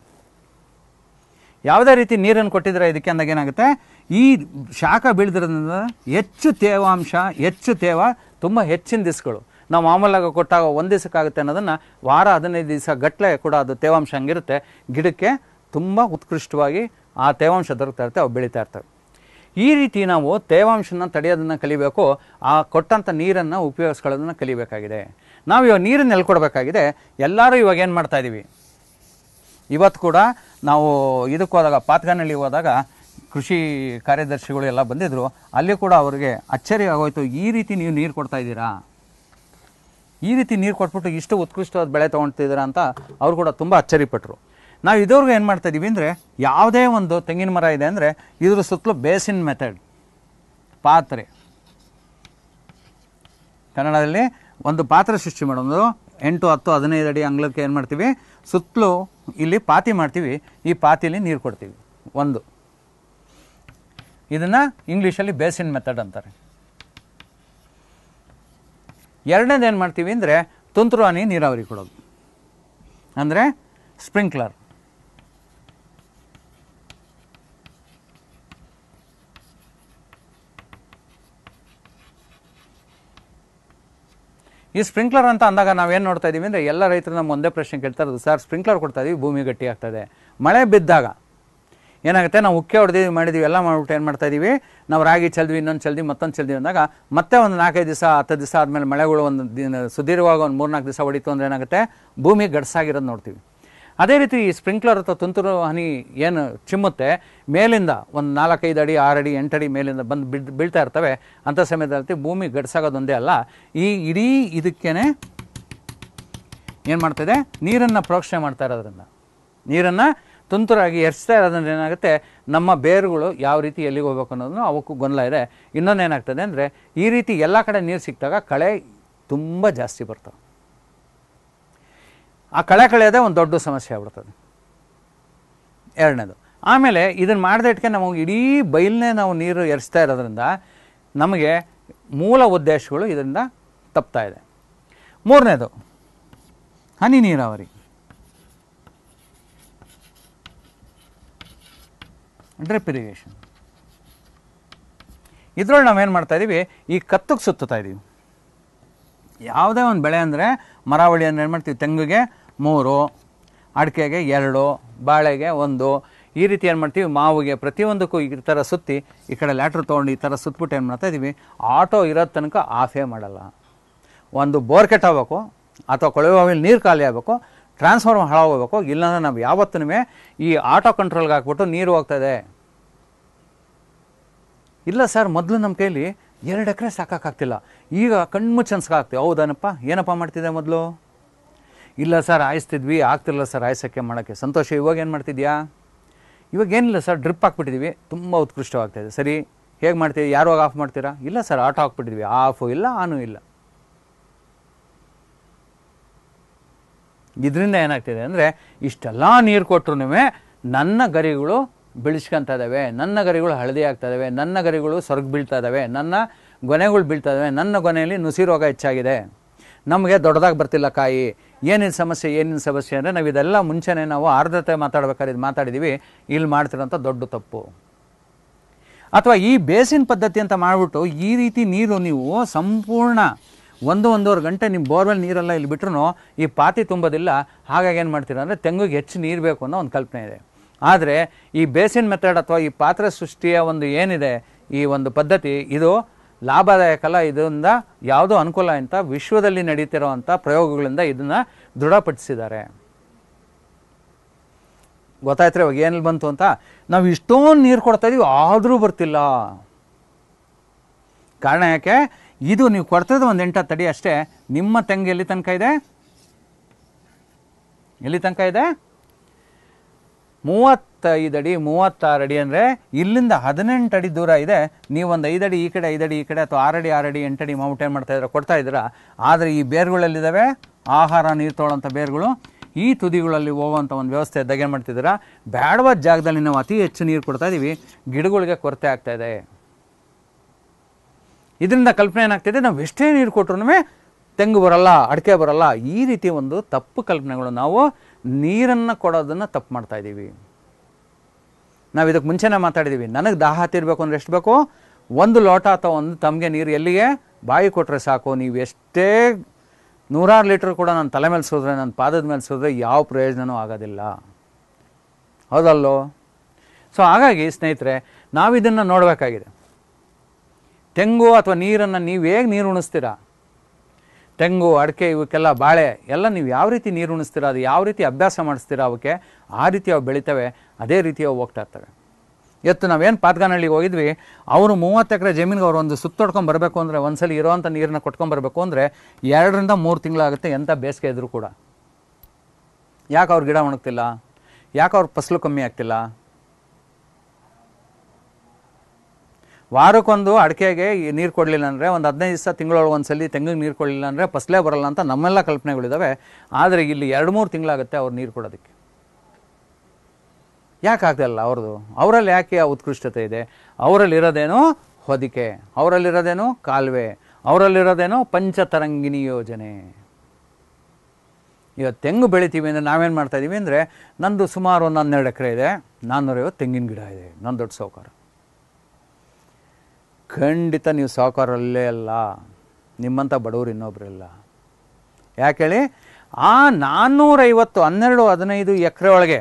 ಯಾವುದೇ ರೀತಿ ನೀರನ್ನು ಕೊಟ್ಟಿದ್ದೀರ ಇದಕ್ಕೆ ಅಂದಾಗ ಏನಾಗುತ್ತೆ, ಈ ಶಾಖ ಬೀಳ್ದಿರೋದ್ರಿಂದ ಹೆಚ್ಚು ತೇವಾಂಶ, ಹೆಚ್ಚು ತುಂಬ ಹೆಚ್ಚಿನ ದಿವಸಗಳು ನಾವು ಮಾಮೂಲಾಗಿ ಕೊಟ್ಟಾಗ 1 ದಿವಸಕ್ಕಾಗುತ್ತೆ ಅನ್ನೋದನ್ನು ವಾರ 15 ದಿವಸ ಗಟ್ಟಲೆ ಕೂಡ ಅದು ತೇವಾಂಶ ಹಂಗಿರುತ್ತೆ. ಗಿಡಕ್ಕೆ ತುಂಬ ಉತ್ಕೃಷ್ಟವಾಗಿ ಆ ತೇವಾಂಶ ದೊರಕ್ತಾ ಇರುತ್ತೆ, ಅವು ಬೆಳೀತಾ ಇರ್ತವೆ. ಈ ರೀತಿ ನಾವು ತೇವಾಂಶನ ತಡೆಯೋದನ್ನು ಕಲಿಬೇಕು. ಆ ಕೊಟ್ಟಂಥ ನೀರನ್ನು ಉಪಯೋಗಿಸ್ಕೊಳ್ಳೋದನ್ನು ಕಲಿಬೇಕಾಗಿದೆ. ನಾವು ಇವಾಗ ನೀರನ್ನು ಎಲ್ಲಿ ಕೊಡಬೇಕಾಗಿದೆ, ಎಲ್ಲರೂ ಇವಾಗ ಏನು ಮಾಡ್ತಾಯಿದ್ದೀವಿ, ಇವತ್ತು ಕೂಡ ನಾವು ಇದಕ್ಕೆ ಹೋದಾಗ, ಪಾತ್ಗಾನಹಳ್ಳಿ ಹೋದಾಗ ಕೃಷಿ ಕಾರ್ಯದರ್ಶಿಗಳು ಎಲ್ಲ ಬಂದಿದ್ದರು. ಅಲ್ಲಿ ಕೂಡ ಅವರಿಗೆ ಅಚ್ಚರಿ ಆಗೋಯ್ತು, ಈ ರೀತಿ ನೀವು ನೀರು ಕೊಡ್ತಾ ಇದ್ದೀರಾ, ಈ ರೀತಿ ನೀರು ಕೊಟ್ಬಿಟ್ಟು ಇಷ್ಟು ಉತ್ಕೃಷ್ಟವಾದ ಬೆಳೆ ತೊಗೊಳ್ತಿದ್ದೀರಾ ಅಂತ ಅವರು ಕೂಡ ತುಂಬ ಅಚ್ಚರಿಪಟ್ಟರು. ನಾವು ಇದುವರೆಗೂ ಏನು ಮಾಡ್ತಾಯಿದ್ದೀವಿ ಅಂದರೆ, ಯಾವುದೇ ಒಂದು ತೆಂಗಿನ ಮರ ಇದೆ ಅಂದರೆ ಇದ್ರ ಸುತ್ತಲೂ ಬೇಸಿನ್ ಮೆಥಡ್, ಪಾತ್ರೆ, ಕನ್ನಡದಲ್ಲಿ ಒಂದು ಪಾತ್ರೆ ಸೃಷ್ಟಿ ಮಾಡೋದು 8, 10, 15 ಅಡಿ ಅಂಗಳಕ್ಕೆ ಏನು ಮಾಡ್ತೀವಿ, ಸುತ್ತಲೂ ಇಲ್ಲಿ ಪಾತಿ ಮಾಡ್ತೀವಿ. ಈ ಪಾತಿಲಿ ನೀರು ಕೊಡ್ತೀವಿ. ಒಂದು ಇದನ್ನು ಇಂಗ್ಲೀಷಲ್ಲಿ ಬೇಸಿನ್ ಮೆಥಡ್ ಅಂತಾರೆ. ಎರಡನೇದು ಏನು ಮಾಡ್ತೀವಿ ಅಂದರೆ ತುಂತುರು ಹನಿ ನೀರಾವರಿ ಕೊಡೋದು, ಅಂದರೆ ಸ್ಪ್ರಿಂಕ್ಲರ್. ಈ ಸ್ಪ್ರಿಂಕ್ಲರ್ ಅಂತ ಅಂದಾಗ ನಾವೇನು ನೋಡ್ತಾ ಇದ್ದೀವಿ ಅಂದರೆ, ಎಲ್ಲ ರೈತರು ನಮ್ಮ ಒಂದೇ ಪ್ರಶ್ನೆ ಕೇಳ್ತಾ ಇರೋದು, ಸರ್ ಸ್ಪ್ರಿಂಕ್ಲರ್ ಕೊಡ್ತಾ ಇದೀವಿ, ಭೂಮಿ ಗಟ್ಟಿ ಆಗ್ತದೆ. ಮಳೆ ಬಿದ್ದಾಗ ಏನಾಗುತ್ತೆ, ನಾವು ಉಕ್ಕೆ ಹೊಡೆದಿವಿ, ಮಾಡಿದ್ದೀವಿ, ಎಲ್ಲ ಮಾಡಿಬಿಟ್ಟು ಏನು ಮಾಡ್ತಾ ಇದ್ದೀವಿ, ನಾವು ರಾಗಿ ಚೆಲ್ದ್ವಿ, ಇನ್ನೊಂದು ಚೆಲ್ದ್ವಿ, ಮತ್ತೊಂದು ಚೆಲ್ದ್ವಿ ಅಂದಾಗ ಮತ್ತೆ ಒಂದು 4-5 ದಿವಸ 10 ದಿವಸ ಆದಮೇಲೆ ಮಳೆಗಳು ಒಂದು ಸುದೀರ್ಘವಾಗಿ ಒಂದು 3-4 ದಿವಸ ಹೊಡಿತು ಅಂದರೆ ಏನಾಗುತ್ತೆ, ಭೂಮಿ ಗಡ್ಸಾಗಿರೋದು ನೋಡ್ತೀವಿ. ಅದೇ ರೀತಿ ಈ ಸ್ಪ್ರಿಂಕ್ಲರ್ ಅಥವಾ ತುಂತುರು ಹನಿ ಏನು ಚಿಮ್ಮುತ್ತೆ, ಮೇಲಿಂದ ಒಂದು 4-5 ಅಡಿ 6 ಅಡಿ 8 ಅಡಿ ಮೇಲಿಂದ ಬಂದು ಬೀಳ್ತಾ ಇರ್ತವೆ. ಅಂಥ ಸಮಯದಲ್ಲಿ ಭೂಮಿ ಗಡ್ಸಾಗೋದೊಂದೇ ಅಲ್ಲ, ಈ ಇಡೀ ಇದಕ್ಕೇನೆ ಏನು ಮಾಡ್ತಾಯಿದೆ, ನೀರನ್ನು ಪ್ರೋಕ್ಷಣೆ ಮಾಡ್ತಾ ಇರೋದ್ರಿಂದ, ನೀರನ್ನು ತುಂತುರಾಗಿ ಎರ್ಸ್ತಾ ಇರೋದ್ರಿಂದ ಏನಾಗುತ್ತೆ, ನಮ್ಮ ಬೇರುಗಳು ಯಾವ ರೀತಿ ಎಲ್ಲಿಗೆ ಹೋಗ್ಬೇಕು ಅನ್ನೋದನ್ನು ಅವಕ್ಕೂ ಗೊಂದಲ ಇದೆ. ಇನ್ನೊಂದು ಏನಾಗ್ತದೆ ಅಂದರೆ, ಈ ರೀತಿ ಎಲ್ಲ ಕಡೆ ನೀರು ಸಿಕ್ಕಿದಾಗ ಕಳೆ ತುಂಬ ಜಾಸ್ತಿ ಬರ್ತವೆ. ಆ ಕಳೆ ಕಳೆಯೋದೇ ಒಂದು ದೊಡ್ಡ ಸಮಸ್ಯೆ ಆಗ್ಬಿಡ್ತದೆ. ಎರಡನೇದು. ಆಮೇಲೆ ಇದನ್ನು ಮಾಡದೇ ಇಟ್ಕೊಂಡು ನಮಗೆ ಇಡೀ ಬೈಲನ್ನೇ ನಾವು ನೀರು ಎರಿಸ್ತಾ ಇರೋದ್ರಿಂದ ನಮಗೆ ಮೂಲ ಉದ್ದೇಶಗಳು ಇದರಿಂದ ತಪ್ತಾ ಇದೆ. ಮೂರನೇದು ಹನಿ ನೀರಾವರಿ, ಡ್ರಿಪ್ ಇರಿಗೇಷನ್. ಇದ್ರೊಳಗೆ ನಾವೇನು ಮಾಡ್ತಾಯಿದ್ದೀವಿ, ಈ ಕತ್ತಿಗೆ ಸುತ್ತಾ ಇದ್ದೀವಿ. ಯಾವುದೇ ಒಂದು ಬೆಳೆ ಅಂದರೆ ಮರಾವಳಿಯನ್ನು ಏನು ಮಾಡ್ತೀವಿ, ತೆಂಗಿಗೆ 3, ಅಡಿಕೆಗೆ 2, ಬಾಳೆಗೆ 1, ಈ ರೀತಿ ಏನು ಮಾಡ್ತೀವಿ, ಮಾವಿಗೆ ಪ್ರತಿಯೊಂದಕ್ಕೂ ಈ ಥರ ಸುತ್ತಿ ಈ ಕಡೆ ಲ್ಯಾಟ್ರ್ ತೊಗೊಂಡು ಈ ಥರ ಸುತ್ತಬಿಟ್ಟು ಏನು ಮಾಡ್ತಾ ಇದ್ದೀವಿ, ಆಟೋ ಇರೋ ತನಕ ಆಫೇ ಮಾಡಲ್ಲ. ಒಂದು ಬೋರ್ ಕೆಟ್ಟಾಗಬೇಕು ಅಥವಾ ಕೊಳವೆ ಬಾವಿಲಿ ನೀರು ಖಾಲಿ ಆಗಬೇಕು, ಟ್ರಾನ್ಸ್ಫಾರ್ಮರ್ ಹಾಳಾಗಬೇಕು, ಇಲ್ಲಾಂದ್ರೆ ನಾವು ಯಾವತ್ತೂ ಈ ಆಟೋ ಕಂಟ್ರೋಲ್ಗೆ ಹಾಕ್ಬಿಟ್ಟು ನೀರು ಹೋಗ್ತದೆ. ಇಲ್ಲ ಸರ್, ಮೊದಲು ನಮ್ಮ ಕೈಲಿ 2 ಎಕರೆ ಸಾಕಾಗ್ತಿಲ್ಲ, ಈಗ ಕಣ್ಮುಚ್ಚು ಅನ್ಸ್ಕಾಗ್ತೀವಿ. ಹೌದನಪ್ಪ, ಏನಪ್ಪ ಮಾಡ್ತಿದ್ದೆ ಮೊದಲು? ಇಲ್ಲ ಸರ್ ಆಯಿಸ್ತಿದ್ವಿ, ಆಗ್ತಿಲ್ಲ ಸರ್ ಆಯ್ಸೋಕ್ಕೆ ಮಾಡೋಕ್ಕೆ. ಸಂತೋಷ, ಇವಾಗ ಏನು ಮಾಡ್ತಿದ್ಯಾ? ಇವಾಗ ಏನಿಲ್ಲ ಸರ್, ಡ್ರಿಪ್ ಹಾಕ್ಬಿಟ್ಟಿದ್ದೀವಿ, ತುಂಬ ಉತ್ಕೃಷ್ಟವಾಗ್ತಾಯಿದೆ. ಸರಿ, ಹೇಗೆ ಮಾಡ್ತೀವಿ? ಯಾರು ಆಫ್ ಮಾಡ್ತೀರಾ? ಇಲ್ಲ ಸರ್ ಆಟೋ ಹಾಕ್ಬಿಟ್ಟಿದ್ವಿ, ಆಫು ಇಲ್ಲ ಆನು ಇಲ್ಲ. ಇದರಿಂದ ಏನಾಗ್ತಿದೆ ಅಂದರೆ, ಇಷ್ಟೆಲ್ಲ ನೀರು ಕೊಟ್ಟರು ನನ್ನ ಗರಿಗಳು ಬೆಳೆಸ್ಕೊತಾ ಇದ್ದಾವೆ, ನನ್ನ ಗರಿಗಳು ಹಳದಿ ಆಗ್ತಾ ಇದ್ದಾವೆ, ನನ್ನ ಗರಿಗಳು ಸೊರಗು ಬೀಳ್ತಾ ಇದ್ದಾವೆ, ನನ್ನ ಗೊನೆಗಳು ಬೀಳ್ತಾ ಇದ್ದಾವೆ, ನನ್ನ ಗೊನೆಯಲ್ಲಿ ನುಸಿ ರೋಗ ಹೆಚ್ಚಾಗಿದೆ, ನಮಗೆ ದೊಡ್ಡದಾಗಿ ಬರ್ತಿಲ್ಲ ಕಾಯಿ. ಏನೇನು ಸಮಸ್ಯೆ ಅಂದರೆ, ನಾವು ಇದೆಲ್ಲ ಮುಂಚೆನೇ ನಾವು ಆರ್ದ್ರತೆ ಮಾತಾಡ್ಬೇಕಾದ್ರೆ ಇದು ಮಾತಾಡಿದ್ದೀವಿ, ಇಲ್ಲಿ ಮಾಡ್ತಿರೋಂಥ ದೊಡ್ಡ ತಪ್ಪು. ಅಥವಾ ಈ ಬೇಸಿನ್ ಪದ್ಧತಿ ಅಂತ ಮಾಡಿಬಿಟ್ಟು ಈ ರೀತಿ ನೀರು ನೀವು ಸಂಪೂರ್ಣ 1-1.5 ಗಂಟೆ ನಿಮ್ಮ ಬೋರ್ವೆಲ್ ನೀರೆಲ್ಲ ಇಲ್ಲಿ ಬಿಟ್ರೂ ಈ ಪಾತಿ ತುಂಬೋದಿಲ್ಲ. ಹಾಗಾಗಿ ಏನು ಮಾಡ್ತೀರಾ ಅಂದರೆ, ತೆಂಗಿಗೆ ಹೆಚ್ಚು ನೀರು ಬೇಕು ಅನ್ನೋ ಒಂದು ಕಲ್ಪನೆ ಇದೆ. ಆದರೆ ಈ ಬೇಸಿನ್ ಮೆಥಡ್ ಅಥವಾ ಈ ಪಾತ್ರೆ ಸೃಷ್ಟಿಯ ಒಂದು ಏನಿದೆ ಈ ಒಂದು ಪದ್ಧತಿ, ಇದು ಲಾಭದಾಯಕಲ್ಲ. ಇದರಿಂದ ಯಾವುದೋ ಅನುಕೂಲ ಅಂತ ವಿಶ್ವದಲ್ಲಿ ನಡೀತಿರೋವಂಥ ಪ್ರಯೋಗಗಳಿಂದ ಇದನ್ನು ದೃಢಪಡಿಸಿದ್ದಾರೆ. ಗೊತ್ತಾಯ್ತು ಇವಾಗ ಏನಲ್ಲಿ ಬಂತು ಅಂತ. ನಾವು ಇಷ್ಟೊಂದು ನೀರು ಕೊಡ್ತಾ ಇದೀವಿ ಆದರೂ ಬರ್ತಿಲ್ಲ. ಕಾರಣ ಯಾಕೆ? ಇದು ನೀವು ಕೊಡ್ತಿರೋದು 1 ಎಂಟ ತಡಿ ಅಷ್ಟೇ. ನಿಮ್ಮ ತೆಂಗು ಎಲ್ಲಿ ತನಕ ಇದೆ? 35 ಅಡಿ 36 ಅಡಿ ಅಂದರೆ ಇಲ್ಲಿಂದ 18 ಅಡಿ ದೂರ ಇದೆ. ನೀವೊಂದು 5 ಅಡಿ ಈ ಕಡೆ 5 ಅಡಿ ಈ ಕಡೆ ಅಥವಾ 6 ಅಡಿ 6 ಅಡಿ 8 ಅಡಿ ಮೌಂಟ್ ಏನು ಮಾಡ್ತಾ ಇದ್ದೀರಾ, ಕೊಡ್ತಾ ಇದ್ದೀರಾ. ಆದರೆ ಈ ಬೇರುಗಳಲ್ಲಿದ್ದಾವೆ ಆಹಾರ ನೀರು ತೊಗೊಳ್ಳೋಂಥ ಬೇರುಗಳು, ಈ ತುದಿಗಳಲ್ಲಿ ಹೋಗುವಂಥ ಒಂದು ವ್ಯವಸ್ಥೆ ಇದ್ದಾಗ ಏನು ಮಾಡ್ತಿದ್ದೀರಾ, ಬೇಡವಾದ ಜಾಗದಲ್ಲಿ ನಾವು ಅತಿ ಹೆಚ್ಚು ನೀರು ಕೊಡ್ತಾ ಇದ್ದೀವಿ, ಗಿಡಗಳಿಗೆ ಕೊರತೆ ಆಗ್ತಾ ಇದೆ. ಇದರಿಂದ ಕಲ್ಪನೆ ಏನಾಗ್ತಿದೆ, ನಾವು ಎಷ್ಟೇ ನೀರು ಕೊಟ್ಟರು ತೆಂಗು ಬರಲ್ಲ, ಅಡಿಕೆ ಬರಲ್ಲ. ಈ ರೀತಿ ಒಂದು ತಪ್ಪು ಕಲ್ಪನೆಗಳು, ನಾವು ನೀರನ್ನು ಕೊಡೋದನ್ನು ತಪ್ಪು ಮಾಡ್ತಾ ಇದ್ದೀವಿ. ನಾವು ಇದಕ್ಕೆ ಮುಂಚೆನೇ ಮಾತಾಡಿದ್ದೀವಿ, ನನಗೆ ದಾಹ ಹತ್ತಿರಬೇಕು ಅಂದರೆ ಎಷ್ಟು ಬೇಕು? 1 ಲೋಟ ಅಥವಾ 1 ತಮಗೆ ನೀರು ಎಲ್ಲಿಗೆ? ಬಾಯಿ ಕೊಟ್ಟರೆ ಸಾಕು. ನೀವು ಎಷ್ಟೇ 100 ಲೀಟ್ರ್ ಕೂಡ ನನ್ನ ತಲೆ ಮೇಲೆ ಸುರಿದ್ರೆ, ನನ್ನ ಪಾದದ ಮೇಲೆ ಸುರಿದ್ರೆ ಯಾವ ಪ್ರಯೋಜನವೂ ಆಗೋದಿಲ್ಲ. ಹೌದಲ್ಲೋ? ಸೊ ಹಾಗಾಗಿ ಸ್ನೇಹಿತರೆ, ನಾವು ಇದನ್ನು ನೋಡಬೇಕಾಗಿದೆ. ತೆಂಗು ಅಥವಾ ನೀರನ್ನು ನೀವು ಹೇಗೆ ನೀರು ಉಣಿಸ್ತೀರಾ, ತೆಂಗು ಅಡಿಕೆ ಇವಕ್ಕೆಲ್ಲ ಬಾಳೆ ಎಲ್ಲ ನೀವು ಯಾವ ರೀತಿ ನೀರು ಉಣಿಸ್ತೀರಾ, ಅದು ಯಾವ ರೀತಿ ಅಭ್ಯಾಸ ಮಾಡಿಸ್ತೀರಾ ಅವಕ್ಕೆ, ಆ ರೀತಿ ಅವು ಬೆಳಿತವೆ, ಅದೇ ರೀತಿ ಅವು ಹೋಗ್ತಾ ಇರ್ತವೆ. ಇವತ್ತು ನಾವೇನು ಪಾತ್ಗಾನಹಳ್ಳಿಗೆ ಹೋಗಿದ್ವಿ, ಅವರು 30 ಎಕರೆ ಜಮೀನಿಗೆ ಅವರು ಒಂದು ಸುತ್ತೊಡ್ಕೊಂಡು ಬರಬೇಕು ಅಂದರೆ, ಒಂದ್ಸಲಿ ಇರೋವಂಥ ನೀರನ್ನ ಕೊಟ್ಕೊಂಡ್ಬರ್ಬೇಕು ಅಂದರೆ 2 ರಿಂದ 3 ತಿಂಗಳಾಗುತ್ತೆ, ಎಂಥ ಬೇಸಿಗೆ ಇದ್ರೂ ಕೂಡ. ಯಾಕೆ ಅವ್ರ ಗಿಡ ಒಣಗ್ತಿಲ್ಲ? ಯಾಕೆ ಅವ್ರ ಫಸಲು ಕಮ್ಮಿ ಆಗ್ತಿಲ್ಲ? ವಾರಕ್ಕೊಂದು ಅಡಿಕೆಗೆ ನೀರು ಕೊಡಲಿಲ್ಲ ಅಂದರೆ, ಒಂದು 15 ದಿವಸ ತಿಂಗಳೊಳಗೆ ಒಂದ್ಸಲಿ ತೆಂಗಿಗೆ ನೀರು ಕೊಡಲಿಲ್ಲ ಅಂದರೆ ಫಸಲೇ ಬರಲ್ಲ ಅಂತ ನಮ್ಮೆಲ್ಲ ಕಲ್ಪನೆಗಳಿದ್ದಾವೆ. ಆದರೆ ಇಲ್ಲಿ 2-3 ತಿಂಗಳಾಗುತ್ತೆ ಅವ್ರು ನೀರು ಕೊಡೋದಕ್ಕೆ. ಯಾಕೆ ಆಗ್ತಾಯಿಲ್ಲ ಅವ್ರದ್ದು? ಅವರಲ್ಲಿ ಯಾಕೆ ಆ ಉತ್ಕೃಷ್ಟತೆ ಇದೆ? ಅವರಲ್ಲಿರೋದೇನೋ ಹೊದಿಕೆ, ಅವರಲ್ಲಿರೋದೇನೋ ಕಾಲುವೆ, ಅವರಲ್ಲಿರೋದೇನೋ ಪಂಚತರಂಗಿಣಿ ಯೋಜನೆ. ಈಗ ತೆಂಗು ಬೆಳಿತೀವಿ ಅಂದರೆ ನಾವೇನು ಮಾಡ್ತಾಯಿದ್ದೀವಿ ಅಂದರೆ, ನಂದು ಸುಮಾರು ಒಂದು 12 ಎಕರೆ ಇದೆ, 450 ತೆಂಗಿನ ಗಿಡ ಇದೆ, ನಾನು ದೊಡ್ಡ ಸಾಹುಕಾರ. ಖಂಡಿತ ನೀವು ಸಾಹುಕಾರಲ್ಲೇ ಅಲ್ಲ, ನಿಮ್ಮಂಥ ಬಡವರು ಇನ್ನೊಬ್ಬರಿಲ್ಲ. ಯಾಕೆ ಹೇಳಿ? ಆ 450 12-15 ಎಕರೆ ಒಳಗೆ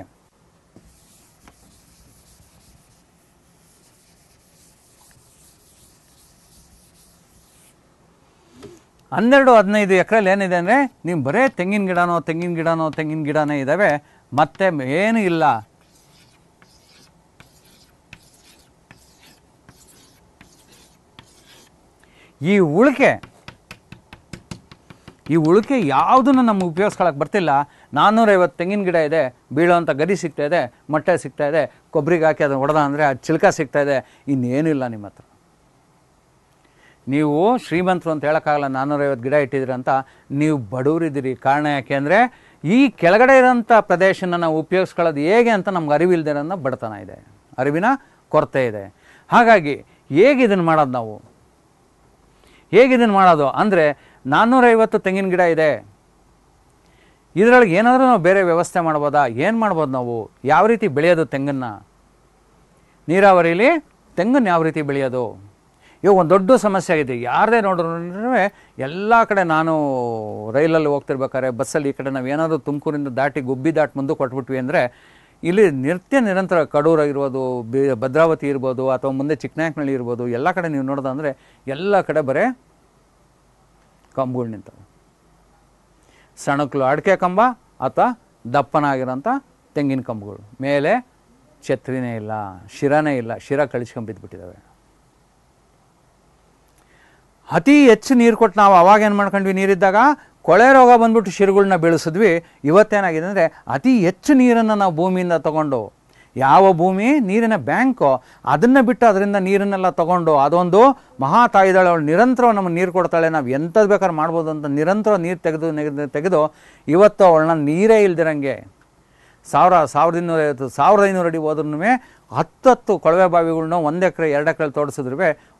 12-15 ಎಕರೆಯಲ್ಲಿ ಏನಿದೆ ಅಂದರೆ, ನೀವು ಬರೇ ತೆಂಗಿನ ಗಿಡನೇ ಇದ್ದಾವೆ, ಮತ್ತೆ ಏನೂ ಇಲ್ಲ. ಈ ಉಳಿಕೆ ಯಾವುದನ್ನು ನಮ್ಗೆ ಉಪಯೋಗಿಸ್ಕೊಳ್ಳೋಕೆ ಬರ್ತಿಲ್ಲ. 450 ತೆಂಗಿನ ಗಿಡ ಇದೆ, ಬೀಳೋವಂಥ ಗರಿ ಸಿಗ್ತಾ ಇದೆ, ಮೊಟ್ಟೆ ಸಿಗ್ತಾ ಇದೆ, ಕೊಬ್ಬರಿಗೆ ಹಾಕಿ ಅದನ್ನು ಹೊಡೆದ ಅಂದರೆ ಅದು ಚಿಲ್ಕ ಸಿಗ್ತಾ ಇದೆ, ಇನ್ನೇನೂ ಇಲ್ಲ ನಿಮ್ಮ ಹತ್ರ. ನೀವು ಶ್ರೀಮಂತರು ಅಂತ ಹೇಳೋಕ್ಕಾಗಲ್ಲ 450 ಗಿಡ ಇಟ್ಟಿದ್ದೀರಿ ಅಂತ. ನೀವು ಬಡವರಿದ್ದೀರಿ. ಕಾರಣ ಯಾಕೆ ಅಂದರೆ, ಈ ಕೆಳಗಡೆ ಇರೋಂಥ ಪ್ರದೇಶನ ನಾವು ಉಪಯೋಗಿಸ್ಕೊಳ್ಳೋದು ಹೇಗೆ ಅಂತ ನಮ್ಗೆ ಅರಿವಿಲ್ದಿರೋನ್ನ ಬಡತನ ಇದೆ, ಅರಿವಿನ ಕೊರತೆ ಇದೆ. ಹಾಗಾಗಿ ಹೇಗೆ ಇದನ್ನು ಮಾಡೋದು? ನಾವು ಹೇಗಿದನ್ನು ಮಾಡೋದು ಅಂದರೆ, 450 ತೆಂಗಿನ ಗಿಡ ಇದೆ, ಇದರೊಳಗೆ ಏನಾದರೂ ನಾವು ಬೇರೆ ವ್ಯವಸ್ಥೆ ಮಾಡ್ಬೋದಾ? ಏನು ಮಾಡ್ಬೋದು ನಾವು? ಯಾವ ರೀತಿ ಬೆಳೆಯೋದು ತೆಂಗನ್ನು? ನೀರಾವರಿಲಿ ತೆಂಗನ್ನು ಯಾವ ರೀತಿ ಬೆಳೆಯೋದು? ಇವಾಗ ಒಂದು ದೊಡ್ಡ ಸಮಸ್ಯೆ ಆಗಿದೆ. ಯಾರದೇ ನೋಡ್ರೂ ಎಲ್ಲ ಕಡೆ, ನಾನು ರೈಲಲ್ಲಿ ಹೋಗ್ತಿರ್ಬೇಕಾದ್ರೆ, ಬಸ್ಸಲ್ಲಿ ಈ ಕಡೆ ನಾವು ಏನಾದರೂ ತುಮಕೂರಿಂದ ದಾಟಿ ಗುಬ್ಬಿ ದಾಟಿ ಮುಂದೆ ಕೊಟ್ಬಿಟ್ವಿ ಅಂದರೆ ಇಲ್ಲಿ ನಿರಂತರ ಕಡೂರು ಇರ್ಬೋದು, ಭದ್ರಾವತಿ ಇರ್ಬೋದು, ಅಥವಾ ಮುಂದೆ ಚಿಕ್ಕನಾಯಕನಹಳ್ಳಿ ಇರ್ಬೋದು, ಎಲ್ಲ ಕಡೆ ನೀವು ನೋಡೋದಂದರೆ ಎಲ್ಲ ಕಡೆ ಬರೀ ಕಂಬಗಳು ನಿಂತವೆ. ಸಣಕಲು ಅಡಿಕೆ ಕಂಬ ಅಥವಾ ದಪ್ಪನಾಗಿರೋಂಥ ತೆಂಗಿನ ಕಂಬಗಳು. ಮೇಲೆ ಛತ್ರಿನೇ ಇಲ್ಲ, ಶಿರನೇ ಇಲ್ಲ, ಶಿರ ಕಳಿಸ್ಕೊಂಬಿದ್ಬಿಟ್ಟಿದ್ದಾವೆ. ಅತಿ ಹೆಚ್ಚು ನೀರು ಕೊಟ್ಟು ನಾವು ಅವಾಗ ಏನು ಮಾಡ್ಕೊಂಡ್ವಿ, ನೀರಿದ್ದಾಗ ಕೊಳೆ ರೋಗ ಬಂದ್ಬಿಟ್ಟು ಶಿರಗಳನ್ನ ಬೆಳೆಸಿದ್ವಿ. ಇವತ್ತೇನಾಗಿದೆ ಅಂದರೆ ಅತಿ ಹೆಚ್ಚು ನೀರನ್ನು ನಾವು ಭೂಮಿಯಿಂದ ತಗೊಂಡು, ಯಾವ ಭೂಮಿ ನೀರಿನ ಬ್ಯಾಂಕೋ ಅದನ್ನು ಬಿಟ್ಟು ಅದರಿಂದ ನೀರನ್ನೆಲ್ಲ ತಗೊಂಡು, ಅದೊಂದು ಮಹಾ ತಾಯಿದಾಳೆ, ಅವಳು ನಿರಂತರ ನಮಗೆ ನೀರು ಕೊಡ್ತಾಳೆ, ನಾವು ಎಂಥದ್ದು ಬೇಕಾದ್ರೆ ಮಾಡ್ಬೋದು ಅಂತ ನಿರಂತರ ನೀರು ತೆಗೆದು ಇವತ್ತು ಅವಳನ್ನ ನೀರೇ ಇಲ್ದಿರಂಗೆ 1500 ಅಡಿ ಹೋದ್ರೂ 10 ಕೊಳವೆ ಬಾವಿಗಳನ್ನ 1 ಎಕರೆ 2 ಎಕರೆ ತೋಡಿಸಿದ್ರು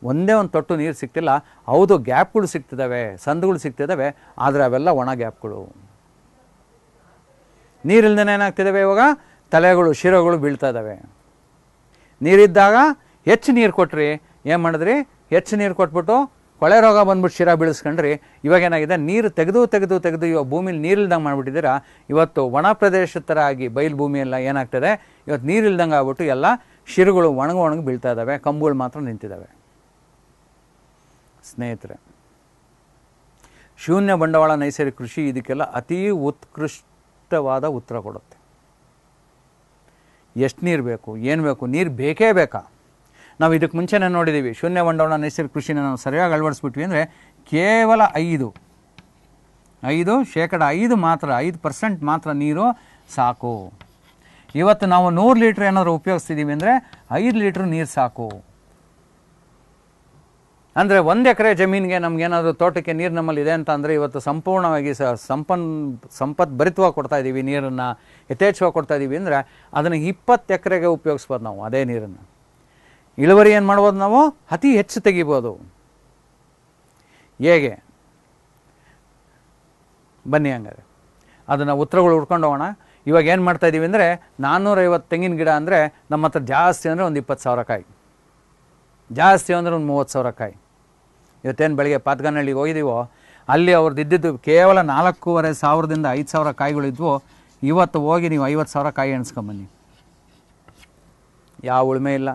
ಒಂದೇ ಒಂದು ತೊಟ್ಟು ನೀರು ಸಿಗ್ತಿಲ್ಲ. ಹೌದು, ಗ್ಯಾಪ್ಗಳು ಸಿಗ್ತಿದ್ದಾವೆ, ಸಂದುಗಳು ಸಿಗ್ತಿದ್ದಾವೆ, ಆದರೆ ಅವೆಲ್ಲ ಒಣ ಗ್ಯಾಪ್ಗಳು. ನೀರಿಲ್ದೇ ಏನಾಗ್ತಿದ್ದಾವೆ, ಇವಾಗ ತಲೆಗಳು ಶಿರಗಳು ಬೀಳ್ತಾ ಇದ್ದಾವೆ. ನೀರಿದ್ದಾಗ ಹೆಚ್ಚು ನೀರು ಕೊಟ್ರಿ, ಏನು ಮಾಡಿದ್ರಿ, ಹೆಚ್ಚು ನೀರು ಕೊಟ್ಬಿಟ್ಟು ಕೊಳೆ ರೋಗ ಬಂದ್ಬಿಟ್ಟು ಶಿರ ಬೀಳಿಸ್ಕೊಂಡ್ರಿ. ಇವಾಗ ಏನಾಗಿದೆ, ನೀರು ತೆಗೆದು ಇವಾಗ ಭೂಮಿಲಿ ನೀರಿಲ್ದಂಗೆ ಮಾಡಿಬಿಟ್ಟಿದ್ದೀರಾ. ಇವತ್ತು ಒಣ ಪ್ರದೇಶದ ಥರ ಆಗಿ ಬಯಲು ಭೂಮಿಯೆಲ್ಲ ಏನಾಗ್ತದೆ, ಇವತ್ತು ನೀರಿಲ್ದಂಗೆ ಆಗ್ಬಿಟ್ಟು ಎಲ್ಲ ಶಿರುಗಳು ಒಣಗಿ ಬೀಳ್ತಾ ಇದ್ದಾವೆ, ಕಂಬುಗಳು ಮಾತ್ರ ನಿಂತಿದ್ದಾವೆ. ಸ್ನೇಹಿತರೆ, ಶೂನ್ಯ ಬಂಡವಾಳ ನೈಸರ್ಗಿಕ ಕೃಷಿ ಇದಕ್ಕೆಲ್ಲ ಅತೀ ಉತ್ಕೃಷ್ಟವಾದ ಉತ್ತರ ಕೊಡುತ್ತೆ. ಎಷ್ಟು ನೀರು ಬೇಕು, ಏನು ಬೇಕು, ನೀರು ಬೇಕೇ ಬೇಕಾ? ನಾವು ಇದಕ್ಕೆ ಮುಂಚೆನೇ ನೋಡಿದ್ದೀವಿ, ಶೂನ್ಯ ಬಂಡವಾಳ ನೈಸರ್ಗಿಕ ಕೃಷಿನ ನಾವು ಸರಿಯಾಗಿ ಅಳವಡಿಸ್ಬಿಟ್ವಿ ಅಂದರೆ ಕೇವಲ 5% ಮಾತ್ರ, 5% ಮಾತ್ರ ನೀರು ಸಾಕು. ಇವತ್ತು ನಾವು 100 ಲೀಟ್ರ್ ಏನಾದರೂ ಉಪಯೋಗಿಸ್ತಿದ್ದೀವಿ ಅಂದರೆ 5 ಲೀಟ್ರ್ ನೀರು ಸಾಕು. ಅಂದರೆ 1 ಎಕರೆ ಜಮೀನಿಗೆ ನಮಗೇನಾದರೂ ತೋಟಕ್ಕೆ ನೀರು ನಮ್ಮಲ್ಲಿ ಇದೆ ಅಂತ ಅಂದರೆ ಇವತ್ತು ಸಂಪೂರ್ಣವಾಗಿ ಸಂಪತ್ ಭರಿತವಾಗಿ ಕೊಡ್ತಾ ಇದ್ದೀವಿ, ನೀರನ್ನು ಯಥೇಚ್ಛವಾಗಿ ಕೊಡ್ತಾ ಇದ್ದೀವಿ ಅಂದರೆ ಅದನ್ನು 20 ಎಕರೆಗೆ ಉಪಯೋಗಿಸ್ಬೋದು ನಾವು. ಅದೇ ನೀರನ್ನು ಇಳುವರಿ ಏನು ಮಾಡ್ಬೋದು, ನಾವು ಅತಿ ಹೆಚ್ಚು ತೆಗಿಬೋದು. ಹೇಗೆ ಬನ್ನಿ ಹಂಗಾರೆ ಅದನ್ನು ಉತ್ತರಗಳು ಹುಡ್ಕೊಂಡು ಹೋಗೋಣ. ಇವಾಗ ಏನು ಮಾಡ್ತಾಯಿದ್ದೀವಿ ಅಂದರೆ 450 ತೆಂಗಿನ ಗಿಡ ಅಂದರೆ ನಮ್ಮ ಹತ್ರ ಜಾಸ್ತಿ ಅಂದರೆ ಒಂದು 20,000 ಕಾಯಿ, ಜಾಸ್ತಿ ಅಂದರೆ ಒಂದು 30,000 ಕಾಯಿ. ಇವತ್ತೇನು ಬೆಳಗ್ಗೆ ಪಾತ್ಗನಹಳ್ಳಿಗೆ ಹೋಗಿದ್ದೀವೋ ಅಲ್ಲಿ ಅವ್ರದ್ದು ಇದ್ದಿದ್ದು ಕೇವಲ 4,500ದಿಂದ 5,000 ಕಾಯಿಗಳಿದ್ವು. ಇವತ್ತು ಹೋಗಿ ನೀವು 50,000 ಕಾಯಿ ಎಣಿಸ್ಕೊಂಬನ್ನಿ. ಯಾವ ಉಳುಮೆ ಇಲ್ಲ,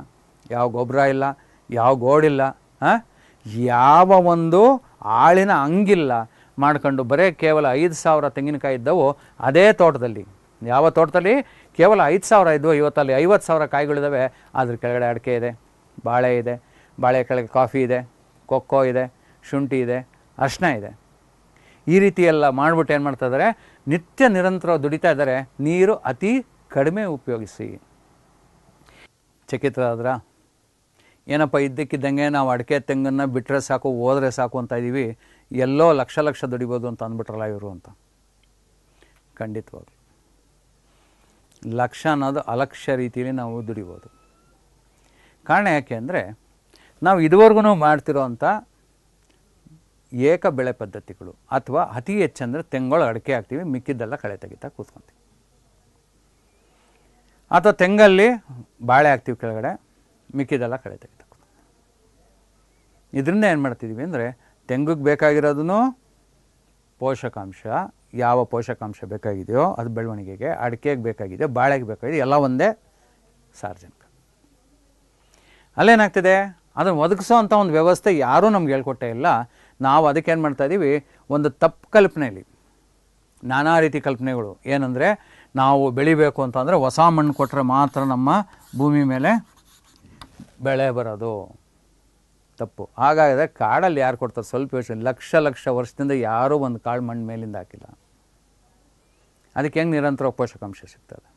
ಯಾವ ಗೊಬ್ಬರ ಇಲ್ಲ, ಯಾವ ಗೋಡಿಲ್ಲ, ಯಾವ ಒಂದು ಆಳಿನ ಹಂಗಿಲ್ಲ ಮಾಡ್ಕೊಂಡು ಬರೀ ಕೇವಲ 5,000 ತೆಂಗಿನಕಾಯಿ ಇದ್ದವು. ಅದೇ ತೋಟದಲ್ಲಿ, ಯಾವ ತೋಟದಲ್ಲಿ ಕೇವಲ 5,000 ಇದ್ದವು, ಇವತ್ತಲ್ಲಿ 50,000 ಕಾಯಿಗಳಿದ್ದಾವೆ. ಅದ್ರ ಕೆಳಗಡೆ ಅಡಿಕೆ ಇದೆ, ಬಾಳೆ ಇದೆ, ಬಾಳೆ ಕೆಳಗೆ ಕಾಫಿ ಇದೆ, ಕೊಕ್ಕೋ ಇದೆ, ಶುಂಠಿ ಇದೆ, ಅರಿಶಿನ ಇದೆ. ಈ ರೀತಿ ಎಲ್ಲ ಮಾಡಿಬಿಟ್ಟು ಏನು ಮಾಡ್ತಾಯಿದ್ದಾರೆ, ನಿತ್ಯ ನಿರಂತರ ದುಡಿತಾ ಇದ್ದಾರೆ. ನೀರು ಅತಿ ಕಡಿಮೆ ಉಪಯೋಗಿಸಿ. ಚಕಿತರಾದ್ರ ಏನಪ್ಪ, ಇದ್ದಕ್ಕಿದ್ದಂಗೆ ನಾವು ಅಡಿಕೆ ತೆಂಗನ್ನು ಬಿಟ್ಟರೆ ಸಾಕು, ಹೋದರೆ ಸಾಕು ಅಂತ ಇದ್ದೀವಿ, ಎಲ್ಲೋ ಲಕ್ಷ ದುಡಿಬೋದು ಅಂತ ಅಂದ್ಬಿಟ್ರಲ್ಲ ಇವರು ಅಂತ. ಖಂಡಿತವಾಗ್ಲು ಲಕ್ಷ ಅನ್ನೋದು ಅಲಕ್ಷ್ಯ ರೀತಿಯಲ್ಲಿ ನಾವು ದುಡಿಬೋದು. ಕಾರಣ ಯಾಕೆ ಅಂದರೆ ನಾವು ಇದುವರೆಗೂ ಮಾಡ್ತಿರೋ ಅಂಥ ಏಕ ಬೆಳೆ ಪದ್ಧತಿಗಳು, ಅಥವಾ ಅತಿ ಹೆಚ್ಚಂದರೆ ತೆಂಗಳು ಅಡಿಕೆ ಹಾಕ್ತೀವಿ, ಮಿಕ್ಕಿದ್ದೆಲ್ಲ ಕಳೆ ತೆಗಿತಾ ಕೂತ್ಕೊಂತೀವಿ. ಅಥವಾ ತೆಂಗಲ್ಲಿ ಬಾಳೆ ಹಾಕ್ತೀವಿ ಕೆಳಗಡೆ, ಮಿಕ್ಕಿದ್ದೆಲ್ಲ ಕಳೆ ತೆಗಿತಾ ಕೂತ್ಕೊಂತೀವಿ. ಇದರಿಂದ ಏನು ಮಾಡ್ತಿದ್ದೀವಿ ಅಂದರೆ ತೆಂಗಿಗೆ ಬೇಕಾಗಿರೋದನ್ನು ಪೋಷಕಾಂಶ, ಯಾವ ಪೋಷಕಾಂಶ ಬೇಕಾಗಿದೆಯೋ ಅದು ಬೆಳವಣಿಗೆಗೆ, ಅಡಿಕೆಗೆ ಬೇಕಾಗಿದೆಯೋ, ಬಾಳೆಗೆ ಬೇಕಾಗಿದೆ, ಎಲ್ಲ ಒಂದೇ ಸಾರ್ವಜನಿಕ. ಅಲ್ಲೇನಾಗ್ತಿದೆ, ಅದನ್ನು ಒದಗಿಸೋ ಅಂಥ ಒಂದು ವ್ಯವಸ್ಥೆ ಯಾರೂ ನಮ್ಗೆ ಹೇಳ್ಕೊಟ್ಟೇ ಇಲ್ಲ. ನಾವು ಅದಕ್ಕೇನು ಮಾಡ್ತಾಯಿದ್ದೀವಿ, ಒಂದು ತಪ್ಪು ಕಲ್ಪನೆಯಲ್ಲಿ ನಾನಾ ರೀತಿ ಕಲ್ಪನೆಗಳು. ಏನಂದರೆ ನಾವು ಬೆಳಿಬೇಕು ಅಂತಂದರೆ ಹೊಸ ಮಣ್ಣು ಕೊಟ್ಟರೆ ಮಾತ್ರ ನಮ್ಮ ಭೂಮಿ ಮೇಲೆ ಬೆಳೆ ಬರೋದು. ತಪ್ಪು. ಹಾಗಾದರೆ ಕಾಡಲ್ಲಿ ಯಾರು ಕೊಡ್ತಾರೆ, ಸ್ವಲ್ಪ ಯೋಚನೆ. ಲಕ್ಷ ವರ್ಷದಿಂದ ಯಾರೂ ಒಂದು ಕಾಳು ಮಣ್ಣು ಮೇಲಿಂದ ಹಾಕಿಲ್ಲ. ಅದಕ್ಕೆ ಹೆಂಗೆ ನಿರಂತರ ಪೋಷಕಾಂಶ ಸಿಗ್ತದೆ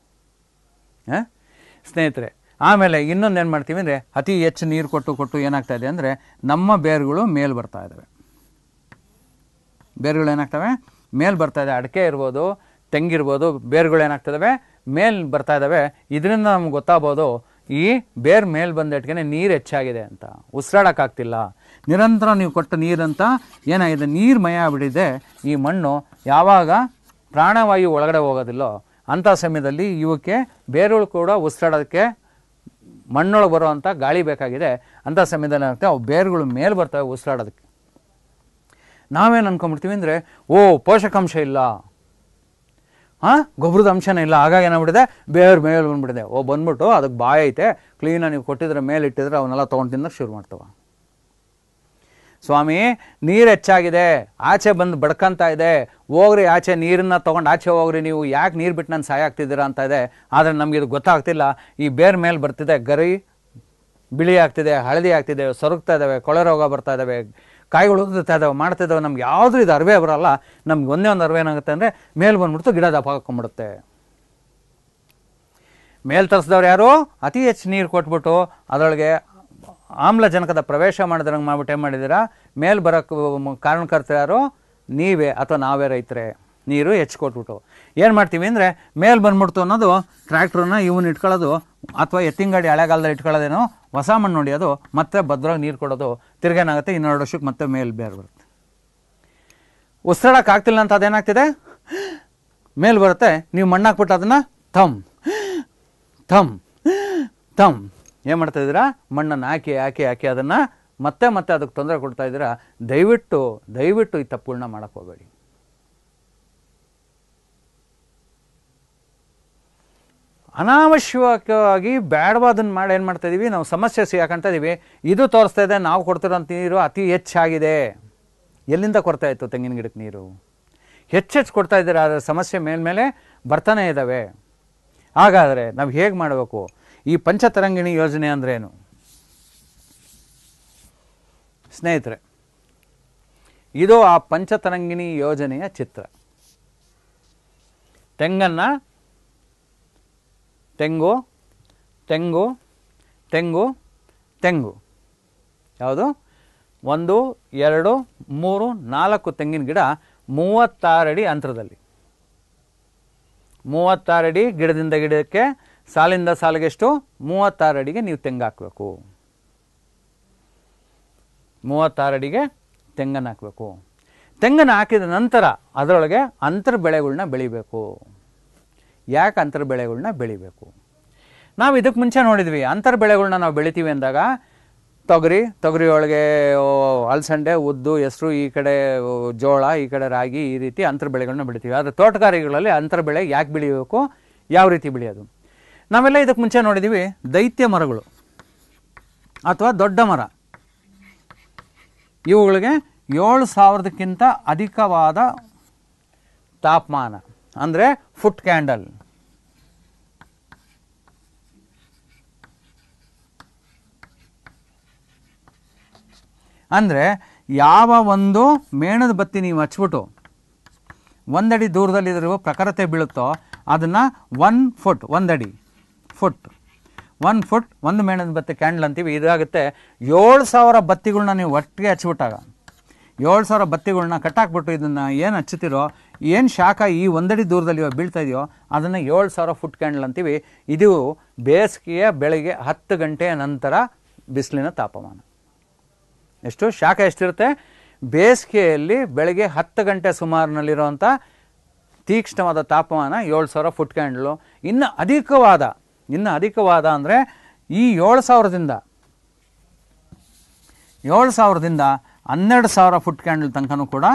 ಸ್ನೇಹಿತರೆ? ಆಮೇಲೆ ಇನ್ನೊಂದು ಏನು ಮಾಡ್ತೀವಿ ಅಂದರೆ ಅತಿ ಹೆಚ್ಚು ನೀರು ಕೊಟ್ಟು ಏನಾಗ್ತಾಯಿದೆ ಅಂದರೆ ನಮ್ಮ ಬೇರುಗಳು ಮೇಲೆ ಬರ್ತಾ ಇದ್ದಾವೆ. ಬೇರುಗಳು ಏನಾಗ್ತವೆ, ಮೇಲೆ ಬರ್ತಾ ಇದೆ. ಅಡಿಕೆ ಇರ್ಬೋದು, ತೆಂಗಿರ್ಬೋದು, ಬೇರುಗಳು ಏನಾಗ್ತದವೆ, ಮೇಲೆ ಬರ್ತಾ ಇದ್ದಾವೆ. ಇದರಿಂದ ನಮ್ಗೆ ಗೊತ್ತಾಗ್ಬೋದು ಈ ಬೇರು ಮೇಲೆ ಬಂದಿಟ್ಗೆ ನೀರು ಹೆಚ್ಚಾಗಿದೆ ಅಂತ. ಉಸಿರಾಡೋಕ್ಕಾಗ್ತಿಲ್ಲ. ನಿರಂತರ ನೀವು ಕೊಟ್ಟ ನೀರಂತ ಏನಾಗಿದೆ, ನೀರು ಮಯ ಆಗ್ಬಿಟ್ಟಿದೆ. ಈ ಮಣ್ಣು ಯಾವಾಗ ಪ್ರಾಣವಾಯು ಒಳಗಡೆ ಹೋಗೋದಿಲ್ಲೋ ಅಂಥ ಸಮಯದಲ್ಲಿ ಇವಕ್ಕೆ ಬೇರುಗಳು ಕೂಡ ಉಸಿರಾಡೋದಕ್ಕೆ ಮಣ್ಣೊಳಗೆ ಬರೋ ಅಂಥ ಗಾಳಿ ಬೇಕಾಗಿದೆ. ಅಂಥ ಸಮಯದಲ್ಲಿ ಏನಾಗುತ್ತೆ, ಅವು ಬೇರುಗಳು ಮೇಲೆ ಬರ್ತವೆ ಉಸಿರಾಡೋದಕ್ಕೆ. ನಾವೇನು ಅಂದ್ಕೊಂಡ್ಬಿಡ್ತೀವಿ ಅಂದರೆ, ಓ ಪೋಷಕಾಂಶ ಇಲ್ಲ, ಗೊಬ್ಬರದ ಅಂಶನೇ ಇಲ್ಲ, ಹಾಗಾಗಿ ಏನಾಗ್ಬಿಟ್ಟಿದೆ ಬೇರೆ ಮೇಲೆ ಬಂದ್ಬಿಟ್ಟಿದೆ. ಬಂದ್ಬಿಟ್ಟು ಅದಕ್ಕೆ ಬಾಯಿ ಐತೆ, ಕ್ಲೀನಾಗಿ ನೀವು ಕೊಟ್ಟಿದ್ರೆ ಮೇಲೆ ಇಟ್ಟಿದ್ರೆ ಅವನ್ನೆಲ್ಲ ತೊಗೊಂಡು ತಿನ್ನೋಕೆ ಶುರು ಮಾಡ್ತವ. ಸ್ವಾಮಿ ನೀರು ಹೆಚ್ಚಾಗಿದೆ, ಆಚೆ ಬಂದು ಬಡ್ಕಂತ ಇದೆ, ಹೋಗ್ರಿ ಆಚೆ, ನೀರನ್ನ ತೊಗೊಂಡು ಆಚೆ ಹೋಗ್ರಿ, ನೀವು ಯಾಕೆ ನೀರು ಬಿಟ್ಟು ನಾನು ಸಹಾಯ ಆಗ್ತಿದ್ದೀರಾ ಅಂತ ಇದೆ. ಆದರೆ ನಮಗೆ ಇದು ಗೊತ್ತಾಗ್ತಿಲ್ಲ. ಈ ಬೇರೆ ಮೇಲೆ ಬರ್ತಿದೆ, ಗರಿ ಬಿಳಿ ಆಗ್ತಿದೆ, ಹಳದಿ ಆಗ್ತಿದೆ, ಸೊರಗ್ತಾ ಇದ್ದಾವೆ, ಕೊಳೆ ರೋಗ ಬರ್ತಾ ಇದ್ದಾವೆ, ಕಾಯಿಗಳು ಉದುರ್ತಾ ಇದ್ದಾವೆ, ಮಾಡ್ತಿದ್ದಾವೆ. ನಮ್ಗೆ ಯಾವುದೂ ಇದು ಅರಿವೇ ಬರೋಲ್ಲ. ನಮ್ಗೆ ಒಂದೇ ಒಂದು ಅರಿವೆ ಏನಾಗುತ್ತೆ ಅಂದರೆ ಮೇಲೆ ಬಂದ್ಬಿಡ್ತು ಗಿಡ ದಪ್ಪ ಹಾಕೊಂಡ್ಬಿಡುತ್ತೆ. ಮೇಲೆ ತರಿಸಿದವ್ರು ಯಾರು? ಅತಿ ಹೆಚ್ಚು ನೀರು ಕೊಟ್ಬಿಟ್ಟು ಅದರೊಳಗೆ ಆಮ್ಲಜನಕದ ಪ್ರವೇಶ ಮಾಡಿದ್ರಂಗೆ ಮಾಡ್ಬಿಟ್ಟು ಏನು ಮಾಡಿದ್ದೀರಾ? ಮೇಲೆ ಬರೋಕ್ಕೆ ಕಾರಣಕರ್ತ ಯಾರು? ನೀವೇ ಅಥವಾ ನಾವೇ ರೈತರೇ. ನೀರು ಹೆಚ್ಚು ಕೊಟ್ಬಿಟ್ಟು ಏನು ಮಾಡ್ತೀವಿ ಅಂದರೆ ಮೇಲೆ ಬಂದ್ಬಿಡ್ತು ಅನ್ನೋದು ಟ್ರ್ಯಾಕ್ಟ್ರನ್ನ ಇವನ್ನ ಇಟ್ಕೊಳ್ಳೋದು ಅಥವಾ ಎತ್ತಿನ ಗಾಡಿ ಹಳೆಗಾಲದಲ್ಲಿ ಇಟ್ಕೊಳ್ಳೋದೇನೋ, ಹೊಸ ಮಣ್ಣು ನೋಡಿ ಅದು ಮತ್ತೆ ಭದ್ರಾಗಿ ನೀರು ಕೊಡೋದು, ತಿರ್ಗೇನಾಗುತ್ತೆ 2 ವರ್ಷಕ್ಕೆ ಮತ್ತೆ ಮೇಲೆ ಬೇರೆ ಬರುತ್ತೆ. ಉಸಿರಾಡಕ್ಕೆ ಆಗ್ತಿಲ್ಲ ಅಂತ ಅದೇನಾಗ್ತಿದೆ, ಮೇಲೆ ಬರುತ್ತೆ. ನೀವು ಮಣ್ಣು ಹಾಕ್ಬಿಟ್ಟು ಅದನ್ನು ಥಮ್ ಥಮ್ ಥಮ್ ಏನು ಮಾಡ್ತಾ ಇದ್ದೀರಾ? ಮಣ್ಣನ್ನು ಹಾಕಿ ಹಾಕಿ ಹಾಕಿ ಅದನ್ನು ಮತ್ತೆ ಮತ್ತೆ ಅದಕ್ಕೆ ತೊಂದರೆ ಕೊಡ್ತಾ ಇದ್ದೀರಾ. ದಯವಿಟ್ಟು ಈ ತಪ್ಪುಗಳನ್ನ ಮಾಡೋಕ್ಕೆ ಹೋಗಬೇಡಿ. ಅನಾವಶ್ಯಕವಾಗಿ ಬೇಡವಾದನ್ನು ಮಾಡಿ ಏನು ಮಾಡ್ತಾ ಇದ್ದೀವಿ ನಾವು? ಸಮಸ್ಯೆ ಸಿಗಾಕೊಂತ ಇದ್ದೀವಿ. ಇದು ತೋರಿಸ್ತಾ ಇದೆ ನಾವು ಕೊಡ್ತಿರೋಂಥ ನೀರು ಅತಿ ಹೆಚ್ಚಾಗಿದೆ. ಎಲ್ಲಿಂದ ಕೊಡ್ತಾ ಇತ್ತು ತೆಂಗಿನ ಗಿಡಕ್ಕೆ ನೀರು? ಹೆಚ್ಚೆಚ್ಚು ಕೊಡ್ತಾ ಇದ್ದೀರಾ, ಆದರೆ ಸಮಸ್ಯೆ ಮೇಲ್ಮೇಲೆ ಬರ್ತಾನೆ ಇದ್ದಾವೆ. ಹಾಗಾದರೆ ನಾವು ಹೇಗೆ ಮಾಡಬೇಕು? ಈ ಪಂಚತರಂಗಿಣಿ ಯೋಜನೆ ಅಂದ್ರೇನು ಸ್ನೇಹಿತರೆ? ಇದು ಆ ಪಂಚತರಂಗಿಣಿ ಯೋಜನೆಯ ಚಿತ್ರ. ತೆಂಗು ತೆಂಗು ತೆಂಗು ತೆಂಗು ಯಾವುದು? 1 2 3 4 ತೆಂಗಿನ ಗಿಡ 36 ಅಡಿ ಅಂತರದಲ್ಲಿ. 36 ಅಡಿ ಗಿಡದಿಂದ ಗಿಡಕ್ಕೆ, ಸಾಲಿಂದ ಸಾಲಿಗೆ ಎಷ್ಟು? 36 ಅಡಿಗೆ ನೀವು ತೆಂಗು ಹಾಕಬೇಕು. 36 ಅಡಿಗೆ ತೆಂಗನ್ನು ಹಾಕಬೇಕು. ತೆಂಗನ್ನು ಹಾಕಿದ ನಂತರ ಅದರೊಳಗೆ ಅಂತರ ಬೆಳೆಗಳನ್ನ ಬೆಳಿಬೇಕು. ಯಾಕೆ ಅಂತರ ಬೆಳೆಗಳನ್ನ ಬೆಳಿಬೇಕು? ನಾವು ಇದಕ್ಕೆ ಮುಂಚೆ ನೋಡಿದ್ವಿ, ಅಂತರ ಬೆಳೆಗಳನ್ನ ನಾವು ಬೆಳಿತೀವಿ ಅಂದಾಗ ತೊಗರಿ ಒಳಗೆ ಅಲಸಂಡೆ, ಉದ್ದು, ಹೆಸರು, ಈ ಕಡೆ ಜೋಳ, ಈ ಕಡೆ ರಾಗಿ, ಈ ರೀತಿ ಅಂತರ ಬೆಳೆಗಳನ್ನ ಬೆಳಿತೀವಿ. ಆದರೆ ತೋಟಗಾರಿಕೆಗಳಲ್ಲಿ ಅಂತರ ಬೆಳೆ ಯಾಕೆ ಬೆಳಿಬೇಕು, ಯಾವ ರೀತಿ ಬೆಳೆಯೋದು? ನಾವೆಲ್ಲ ಇದಕ್ಕೆ ಮುಂಚೆ ನೋಡಿದ್ದೀವಿ ದೈತ್ಯ ಮರಗಳು ಅಥವಾ ದೊಡ್ಡ ಮರ. ಇವುಗಳಿಗೆ 7000ಕ್ಕಿಂತ ಅಧಿಕವಾದ ತಾಪಮಾನ ಅಂದರೆ ಫುಟ್ ಕ್ಯಾಂಡಲ್. ಅಂದರೆ ಯಾವ ಒಂದು ಮೇಣದ ಬತ್ತಿ ನೀವು ಹಚ್ಬಿಟ್ಟು 1 ಅಡಿ ದೂರದಲ್ಲಿರುವ ಪ್ರಖರತೆ ಬೀಳುತ್ತೋ ಅದನ್ನು 1 ಫುಟ್ 1 ಅಡಿ ಫುಟ್ 1 ಫುಟ್ 1 ಮೇಣದ ಬತ್ತಿ ಕ್ಯಾಂಡಲ್ ಅಂತೀವಿ. ಇದಾಗುತ್ತೆ 7000 ಬತ್ತಿಗಳನ್ನ ನೀವು ಒಟ್ಟಿಗೆ ಹಚ್ಬಿಟ್ಟಾಗ, 7000 ಬತ್ತಿಗಳನ್ನ ಕಟ್ಟಾಕ್ಬಿಟ್ಟು ಇದನ್ನು ಏನು ಹಚ್ಚುತ್ತೀರೋ, ಏನು ಶಾಖ ಈ 1 ಅಡಿ ದೂರದಲ್ಲಿ ಬೀಳ್ತಾ ಇದೆಯೋ ಅದನ್ನು 7000 ಫುಟ್ ಕ್ಯಾಂಡಲ್ ಅಂತೀವಿ. ಇದು ಬೇಸಿಗೆಯ ಬೆಳಗ್ಗೆ 10 ಗಂಟೆಯ ನಂತರ ಬಿಸಿಲಿನ ತಾಪಮಾನ. ಎಷ್ಟು ಶಾಖ ಎಷ್ಟಿರುತ್ತೆ? ಬೇಸಿಗೆಯಲ್ಲಿ ಬೆಳಗ್ಗೆ 10 ಗಂಟೆ ಸುಮಾರಿನಲ್ಲಿರುವಂಥ ತೀಕ್ಷ್ಣವಾದ ತಾಪಮಾನ 7000 ಫುಟ್ ಕ್ಯಾಂಡಲು. ಇನ್ನು ಅಧಿಕವಾದ ಅಂದರೆ ಈ 7000ದಿಂದ 12,000 ಫುಟ್ ಕ್ಯಾಂಡಲ್ ತನಕನೂ ಕೂಡ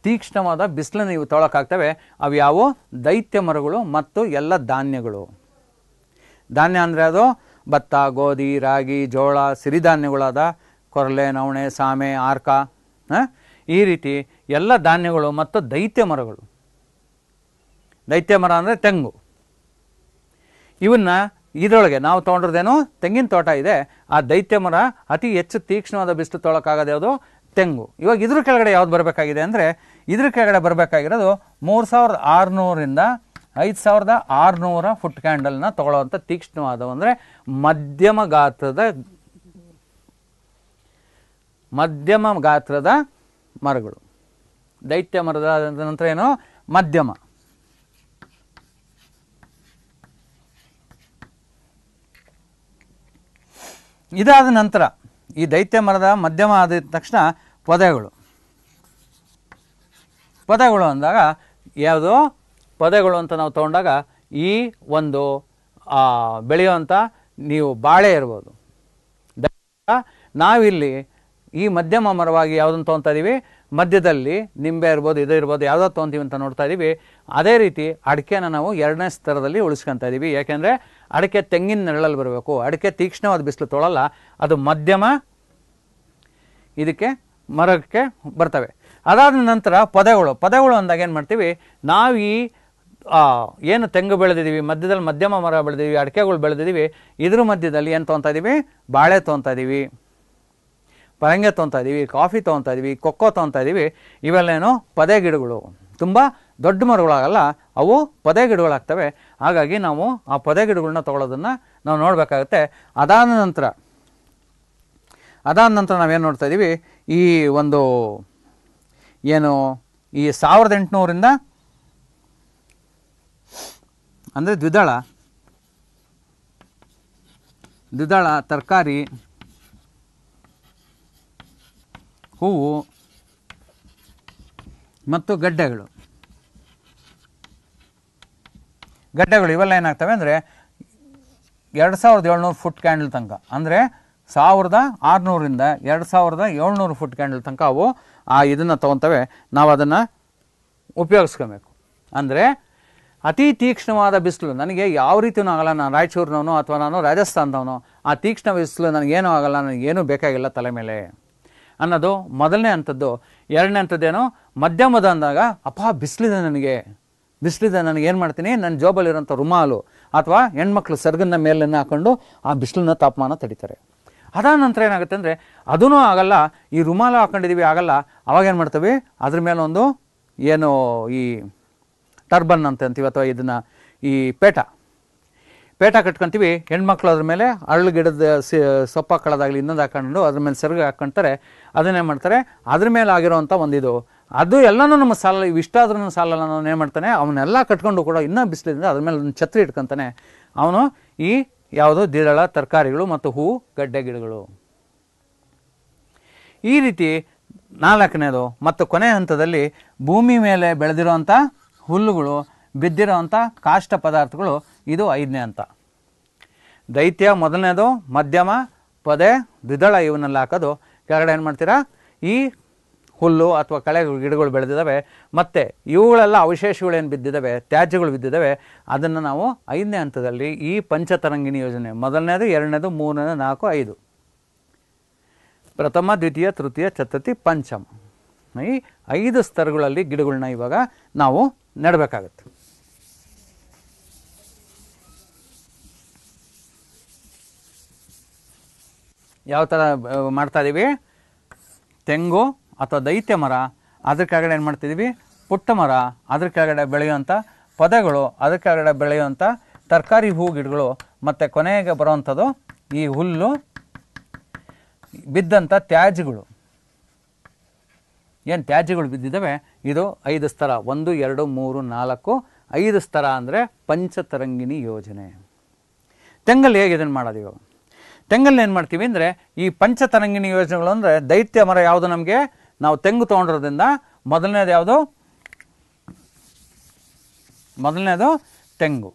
ತೀಕ್ಷ್ಣವಾದ ಬಿಸಿಲನ್ನು ನೀವು ತೊಳಕಾಗ್ತವೆ. ಅವು ಯಾವುವು? ದೈತ್ಯ ಮರಗಳು ಮತ್ತು ಎಲ್ಲ ಧಾನ್ಯಗಳು. ಧಾನ್ಯ ಅಂದರೆ ಅದು ಭತ್ತ, ಗೋಧಿ, ರಾಗಿ, ಜೋಳ, ಸಿರಿಧಾನ್ಯಗಳಾದ ಕೊರಲೆ, ನವಣೆ, ಸಾಮೆ, ಆರ್ಕ, ಈ ರೀತಿ ಎಲ್ಲ ಧಾನ್ಯಗಳು ಮತ್ತು ದೈತ್ಯ ಮರಗಳು. ದೈತ್ಯ ಮರ ಅಂದರೆ ತೆಂಗು. ಇವನ್ನ ಇದರೊಳಗೆ ನಾವು ತೊಗೊಂಡಿರೋದೇನೋ ತೆಂಗಿನ ತೋಟ ಇದೆ. ಆ ದೈತ್ಯ ಮರ ಅತಿ ಹೆಚ್ಚು ತೀಕ್ಷ್ಣವಾದ ಬಿಸಿಲು ತೊಳಕಾಗೋದು ಯಾವುದು? ತೆಂಗು. ಇವಾಗ ಇದ್ರ ಕೆಳಗಡೆ ಯಾವ್ದು ಬರಬೇಕಾಗಿದೆ ಅಂದರೆ, ಇದ್ರ ಕೆಳಗಡೆ ಬರಬೇಕಾಗಿರೋದು 3600ರಿಂದ 5600 ಫುಟ್ ಕ್ಯಾಂಡಲ್ನ ತೊಗೊಳ್ಳೋವಂಥ ತೀಕ್ಷ್ಣವಾದ ಅಂದರೆ ಮಧ್ಯಮ ಗಾತ್ರದ ಮರಗಳು. ದೈತ್ಯ ಮರದ ನಂತರ ಏನು? ಮಧ್ಯಮ. ಇದಾದ ನಂತರ ಈ ದೈತ್ಯ ಮರದ ಮಧ್ಯಮ ಆದ ತಕ್ಷಣ ಪೊದೆಗಳು ಅಂದಾಗ ಯಾವುದು? ಪೊದೆಗಳು ಅಂತ ನಾವು ತೊಗೊಂಡಾಗ ಈ ಒಂದು ಬೆಳೆಯುವಂಥ ನೀವು ಬಾಳೆ ಇರ್ಬೋದು. ನಾವಿಲ್ಲಿ ಈ ಮಧ್ಯಮ ಮರವಾಗಿ ಯಾವುದನ್ನು ತೊಗೊತಾ ಇದ್ದೀವಿ, ಮಧ್ಯದಲ್ಲಿ ನಿಂಬೆ ಇರ್ಬೋದು, ಇದು ಇರ್ಬೋದು, ಯಾವುದೋ ತೊಗೊತೀವಿ ಅಂತ ನೋಡ್ತಾ ಇದ್ದೀವಿ. ಅದೇ ರೀತಿ ಅಡಿಕೆನ ನಾವು 2ನೇ ಸ್ತರದಲ್ಲಿ ಉಳಿಸ್ಕೊತಾ ಇದ್ದೀವಿ. ಯಾಕೆಂದರೆ ಅಡಿಕೆ ತೆಂಗಿನ ನೆರಳಲ್ಲಿ ಬರಬೇಕು. ಅಡಿಕೆ ತೀಕ್ಷ್ಣವಾದ ಬಿಸಿಲು ತೊಗೊಳ್ಳಲ್ಲ, ಅದು ಮಧ್ಯಮ ಇದಕ್ಕೆ ಮರಕ್ಕೆ ಬರ್ತವೆ. ಅದಾದ ನಂತರ ಪೊದೆಗಳು ಅಂದಾಗ ಏನು ಮಾಡ್ತೀವಿ, ನಾವು ಈ ಏನು ತೆಂಗು ಬೆಳೆದಿದ್ದೀವಿ, ಮಧ್ಯದಲ್ಲಿ ಮಧ್ಯಮ ಮರ ಬೆಳೆದಿದ್ದೀವಿ, ಅಡಿಕೆಗಳು ಬೆಳೆದಿದ್ದೀವಿ, ಇದ್ರ ಮಧ್ಯದಲ್ಲಿ ಏನು ತೊಗೊತಾ ಇದ್ದೀವಿ, ಬಾಳೆ ತೊಗೊತಾ ಇದ್ದೀವಿ, ಪರಂಗೆ ತೊಗೊತಾ ಇದ್ದೀವಿ, ಕಾಫಿ ತೊಗೊತಾ ಇದ್ದೀವಿ, ಕೊಕ್ಕೋ ತೊಗೊತಾ ಇದ್ದೀವಿ. ಇವೆಲ್ಲೇನು ಪೊದೆ ಗಿಡಗಳು, ತುಂಬ ದೊಡ್ಡ ಮರಗಳಾಗಲ್ಲ, ಅವು ಪೊದೆ ಗಿಡಗಳಾಗ್ತವೆ. ಹಾಗಾಗಿ ನಾವು ಆ ಪೊದೆ ಗಿಡಗಳನ್ನ ತೊಗೊಳೋದನ್ನು ನಾವು ನೋಡಬೇಕಾಗುತ್ತೆ. ಅದಾದ ನಂತರ ನಾವೇನು ನೋಡ್ತಾ ಇದ್ದೀವಿ, ಈ ಒಂದು ಏನು ಈ 1800ರಿಂದ ಅಂದರೆ ದ್ವಿದಳ ತರಕಾರಿ, ಹೂವು ಮತ್ತು ಗಡ್ಡೆಗಳು ಇವೆಲ್ಲ ಏನಾಗ್ತವೆ ಅಂದರೆ 2700 ಫುಟ್ ಕ್ಯಾಂಡಲ್ ತನಕ, ಅಂದರೆ 1600ರಿಂದ 2700 ಫುಟ್ ಕ್ಯಾಂಡಲ್ ತನಕ ಅವು ಇದನ್ನು ತೊಗೊತವೆ. ನಾವು ಅದನ್ನು ಉಪಯೋಗಿಸ್ಕೋಬೇಕು. ಅಂದರೆ ಅತಿ ತೀಕ್ಷ್ಣವಾದ ಬಿಸಿಲು ನನಗೆ ಯಾವ ರೀತಿಯೂ ಆಗಲ್ಲ, ನಾನು ರಾಯಚೂರಿನವನು ಅಥವಾ ನಾನು ರಾಜಸ್ಥಾನದವನು, ಆ ತೀಕ್ಷ್ಣ ಬಿಸಿಲು ನನಗೇನೂ ಆಗಲ್ಲ, ನನಗೇನೂ ಬೇಕಾಗಿಲ್ಲ ತಲೆ ಮೇಲೆ ಅನ್ನೋದು ಮೊದಲನೇ ಹಂತದ್ದು. 2ನೇ ಹಂತದ್ದೇನು, ಮಧ್ಯಮದ ಅಂದಾಗ ಬಿಸಿಲಿದೆ ನನಗೆ ಏನು ಮಾಡ್ತೀನಿ, ನನ್ನ ಜೋಬಲ್ಲಿರೋಂಥ ರುಮಾಲು ಅಥವಾ ಹೆಣ್ಮಕ್ಳು ಸರ್ಗನ್ನ ಮೇಲನ್ನು ಹಾಕೊಂಡು ಆ ಬಿಸಿಲನ್ನ ತಾಪಮಾನ ತಡೀತಾರೆ. ಅದಾದ ನಂತರ ಏನಾಗುತ್ತೆ ಅಂದರೆ ಅದೂ ಆಗಲ್ಲ, ಈ ರುಮಾಲು ಹಾಕೊಂಡಿದ್ದೀವಿ ಆಗಲ್ಲ, ಅವಾಗ ಏನು ಮಾಡ್ತೀವಿ, ಅದ್ರ ಮೇಲೆ ಒಂದು ಏನು ಈ ಟರ್ಬನ್ ಅಂತ ಅಂತೀವಿ ಅಥವಾ ಇದನ್ನು ಈ ಪೇಟ ಕಟ್ಕೊತೀವಿ. ಹೆಣ್ಮಕ್ಳು ಅದ್ರ ಮೇಲೆ ಅರಳು ಗಿಡದ ಸೊಪ್ಪು ಹಾಕೊಳ್ಳೋದಾಗಲಿ ಇನ್ನೊಂದು ಹಾಕೊಂಡು ಅದ್ರ ಮೇಲೆ ಸೆರಗು ಹಾಕ್ಕೊಳ್ತಾರೆ. ಅದನ್ನೇ ಮಾಡ್ತಾರೆ, ಅದ್ರ ಮೇಲೆ ಆಗಿರೋವಂಥ ಒಂದಿದು ಅದು ಎಲ್ಲನೂ ನಮ್ಮ ಸಾಲ ಇಷ್ಟಾದ್ರೂ ಸಾಲಲ್ಲ. ನಾನು ಏನು ಮಾಡ್ತಾನೆ, ಅವನ್ನೆಲ್ಲ ಕಟ್ಕೊಂಡು ಕೂಡ ಇನ್ನೂ ಬಿಸಿಲಿಂದ ಅದ್ರ ಮೇಲೆ ಒಂದು ಛತ್ರಿ ಇಟ್ಕೊತಾನೆ ಅವನು. ಈ ಯಾವುದು ದ್ವಿದಳ ತರಕಾರಿಗಳು ಮತ್ತು ಹೂವು ಗಡ್ಡೆ ಗಿಡಗಳು. ಈ ರೀತಿ 4ನೇದು ಮತ್ತು ಕೊನೆ ಹಂತದಲ್ಲಿ ಭೂಮಿ ಮೇಲೆ ಬೆಳೆದಿರೋವಂಥ ಹುಲ್ಲುಗಳು, ಬಿದ್ದಿರೋವಂಥ ಕಾಷ್ಟ ಪದಾರ್ಥಗಳು. ಇದು 5ನೇ ಹಂತ. ದೈತ್ಯ ಮೊದಲನೇದು, ಮಧ್ಯಮ, ಪೊದೆ, ದ್ವಿದಳ ಇವನ್ನೆಲ್ಲ ಹಾಕೋದು. ಕೆಳಗಡೆ ಏನು ಮಾಡ್ತೀರಾ, ಈ ಹುಲ್ಲು ಅಥವಾ ಕಳೆ ಗಿಡಗಳು ಬೆಳೆದಿದ್ದಾವೆ ಮತ್ತು ಇವುಗಳೆಲ್ಲ ಅವಶೇಷಗಳೇನು ಬಿದ್ದಿದ್ದಾವೆ, ತ್ಯಾಜ್ಯಗಳು ಬಿದ್ದಿದ್ದಾವೆ, ಅದನ್ನು ನಾವು 5ನೇ ಹಂತದಲ್ಲಿ ಈ ಪಂಚತರಂಗಿಣಿ ಯೋಜನೆ, ಮೊದಲನೇದು, 2ನೇದು, 3ನೇದು, 4, 5, ಪ್ರಥಮ, ದ್ವಿತೀಯ, ತೃತೀಯ, ಚತುರ್ಥಿ, ಪಂಚಮ, ಈ 5 ಸ್ತರಗಳಲ್ಲಿ ಗಿಡಗಳನ್ನ ಇವಾಗ ನಾವು ನೆಡಬೇಕಾಗತ್ತೆ. ಯಾವ ಥರ ಮಾಡ್ತಾ ಇದ್ದೀವಿ, ತೆಂಗು ಅಥವಾ ದೈತ್ಯ ಮರ, ಅದ್ರ ಕೆಳಗಡೆ ಏನು ಮಾಡ್ತಿದ್ದೀವಿ, ಪುಟ್ಟ ಮರ, ಅದ್ರ ಕೆಳಗಡೆ ಬೆಳೆಯುವಂಥ ಪೊದೆಗಳು, ಅದ್ರ ಕೆಳಗಡೆ ಬೆಳೆಯುವಂಥ ತರಕಾರಿ ಹೂ ಗಿಡಗಳು, ಮತ್ತು ಕೊನೆಗೆ ಬರುವಂಥದ್ದು ಈ ಹುಲ್ಲು, ಬಿದ್ದಂಥ ತ್ಯಾಜ್ಯಗಳು, ಏನು ತ್ಯಾಜ್ಯಗಳು ಬಿದ್ದಿದ್ದಾವೆ. ಇದು 5 ಸ್ತರ, 1, 2, 3, 4, 5 ಸ್ತರ ಅಂದರೆ ಪಂಚತರಂಗಿಣಿ ಯೋಜನೆ. ತೆಂಗಲ್ಲಿ ಹೇಗೆ ಇದನ್ನು ಮಾಡೋದು? ಇವಾಗ ತೆಂಗಲ್ಲಿ ಏನು ಮಾಡ್ತೀವಿ ಅಂದರೆ ಈ ಪಂಚತರಂಗಿಣಿ ಯೋಜನೆಗಳು ಅಂದರೆ ದೈತ್ಯ ಮರ ಯಾವುದು, ನಮಗೆ ನಾವು ತೆಂಗು ತೊಗೊಂಡಿರೋದ್ರಿಂದ ಮೊದಲನೇದು ಯಾವುದು, ಮೊದಲನೇದು ತೆಂಗು.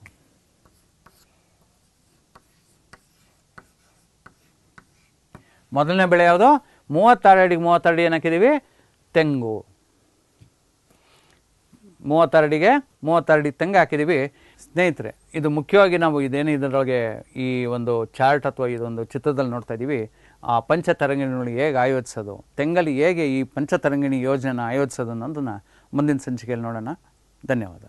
ಮೊದಲನೇ ಬೆಳೆ ಯಾವುದು, 36 ಅಡಿಗೆ 30 ಅಡಿ ಏನು ಹಾಕಿದ್ದೀವಿ, ತೆಂಗು. 32ಗೆ 32 ಅಡಿ ತೆಂಗು ಹಾಕಿದ್ದೀವಿ. ಸ್ನೇಹಿತರೆ, ಇದು ಮುಖ್ಯವಾಗಿ ನಾವು ಇದೇನು ಇದರೊಳಗೆ ಈ ಒಂದು ಚಾರ್ಟ್ ಅಥವಾ ಇದೊಂದು ಚಿತ್ರದಲ್ಲಿ ನೋಡ್ತಾ ಇದ್ದೀವಿ, ಆ ಪಂಚತರಂಗಿಣಿಗಳು ಹೇಗೆ ಆಯೋಜಿಸೋದು, ತೆಂಗಲ್ಲಿ ಹೇಗೆ ಈ ಪಂಚತರಂಗಿಣಿ ಯೋಜನೆನ ಆಯೋಜಿಸೋದು ಅನ್ನೋದನ್ನು ಮುಂದಿನ ಸಂಚಿಕೆಯಲ್ಲಿ ನೋಡೋಣ. ಧನ್ಯವಾದ.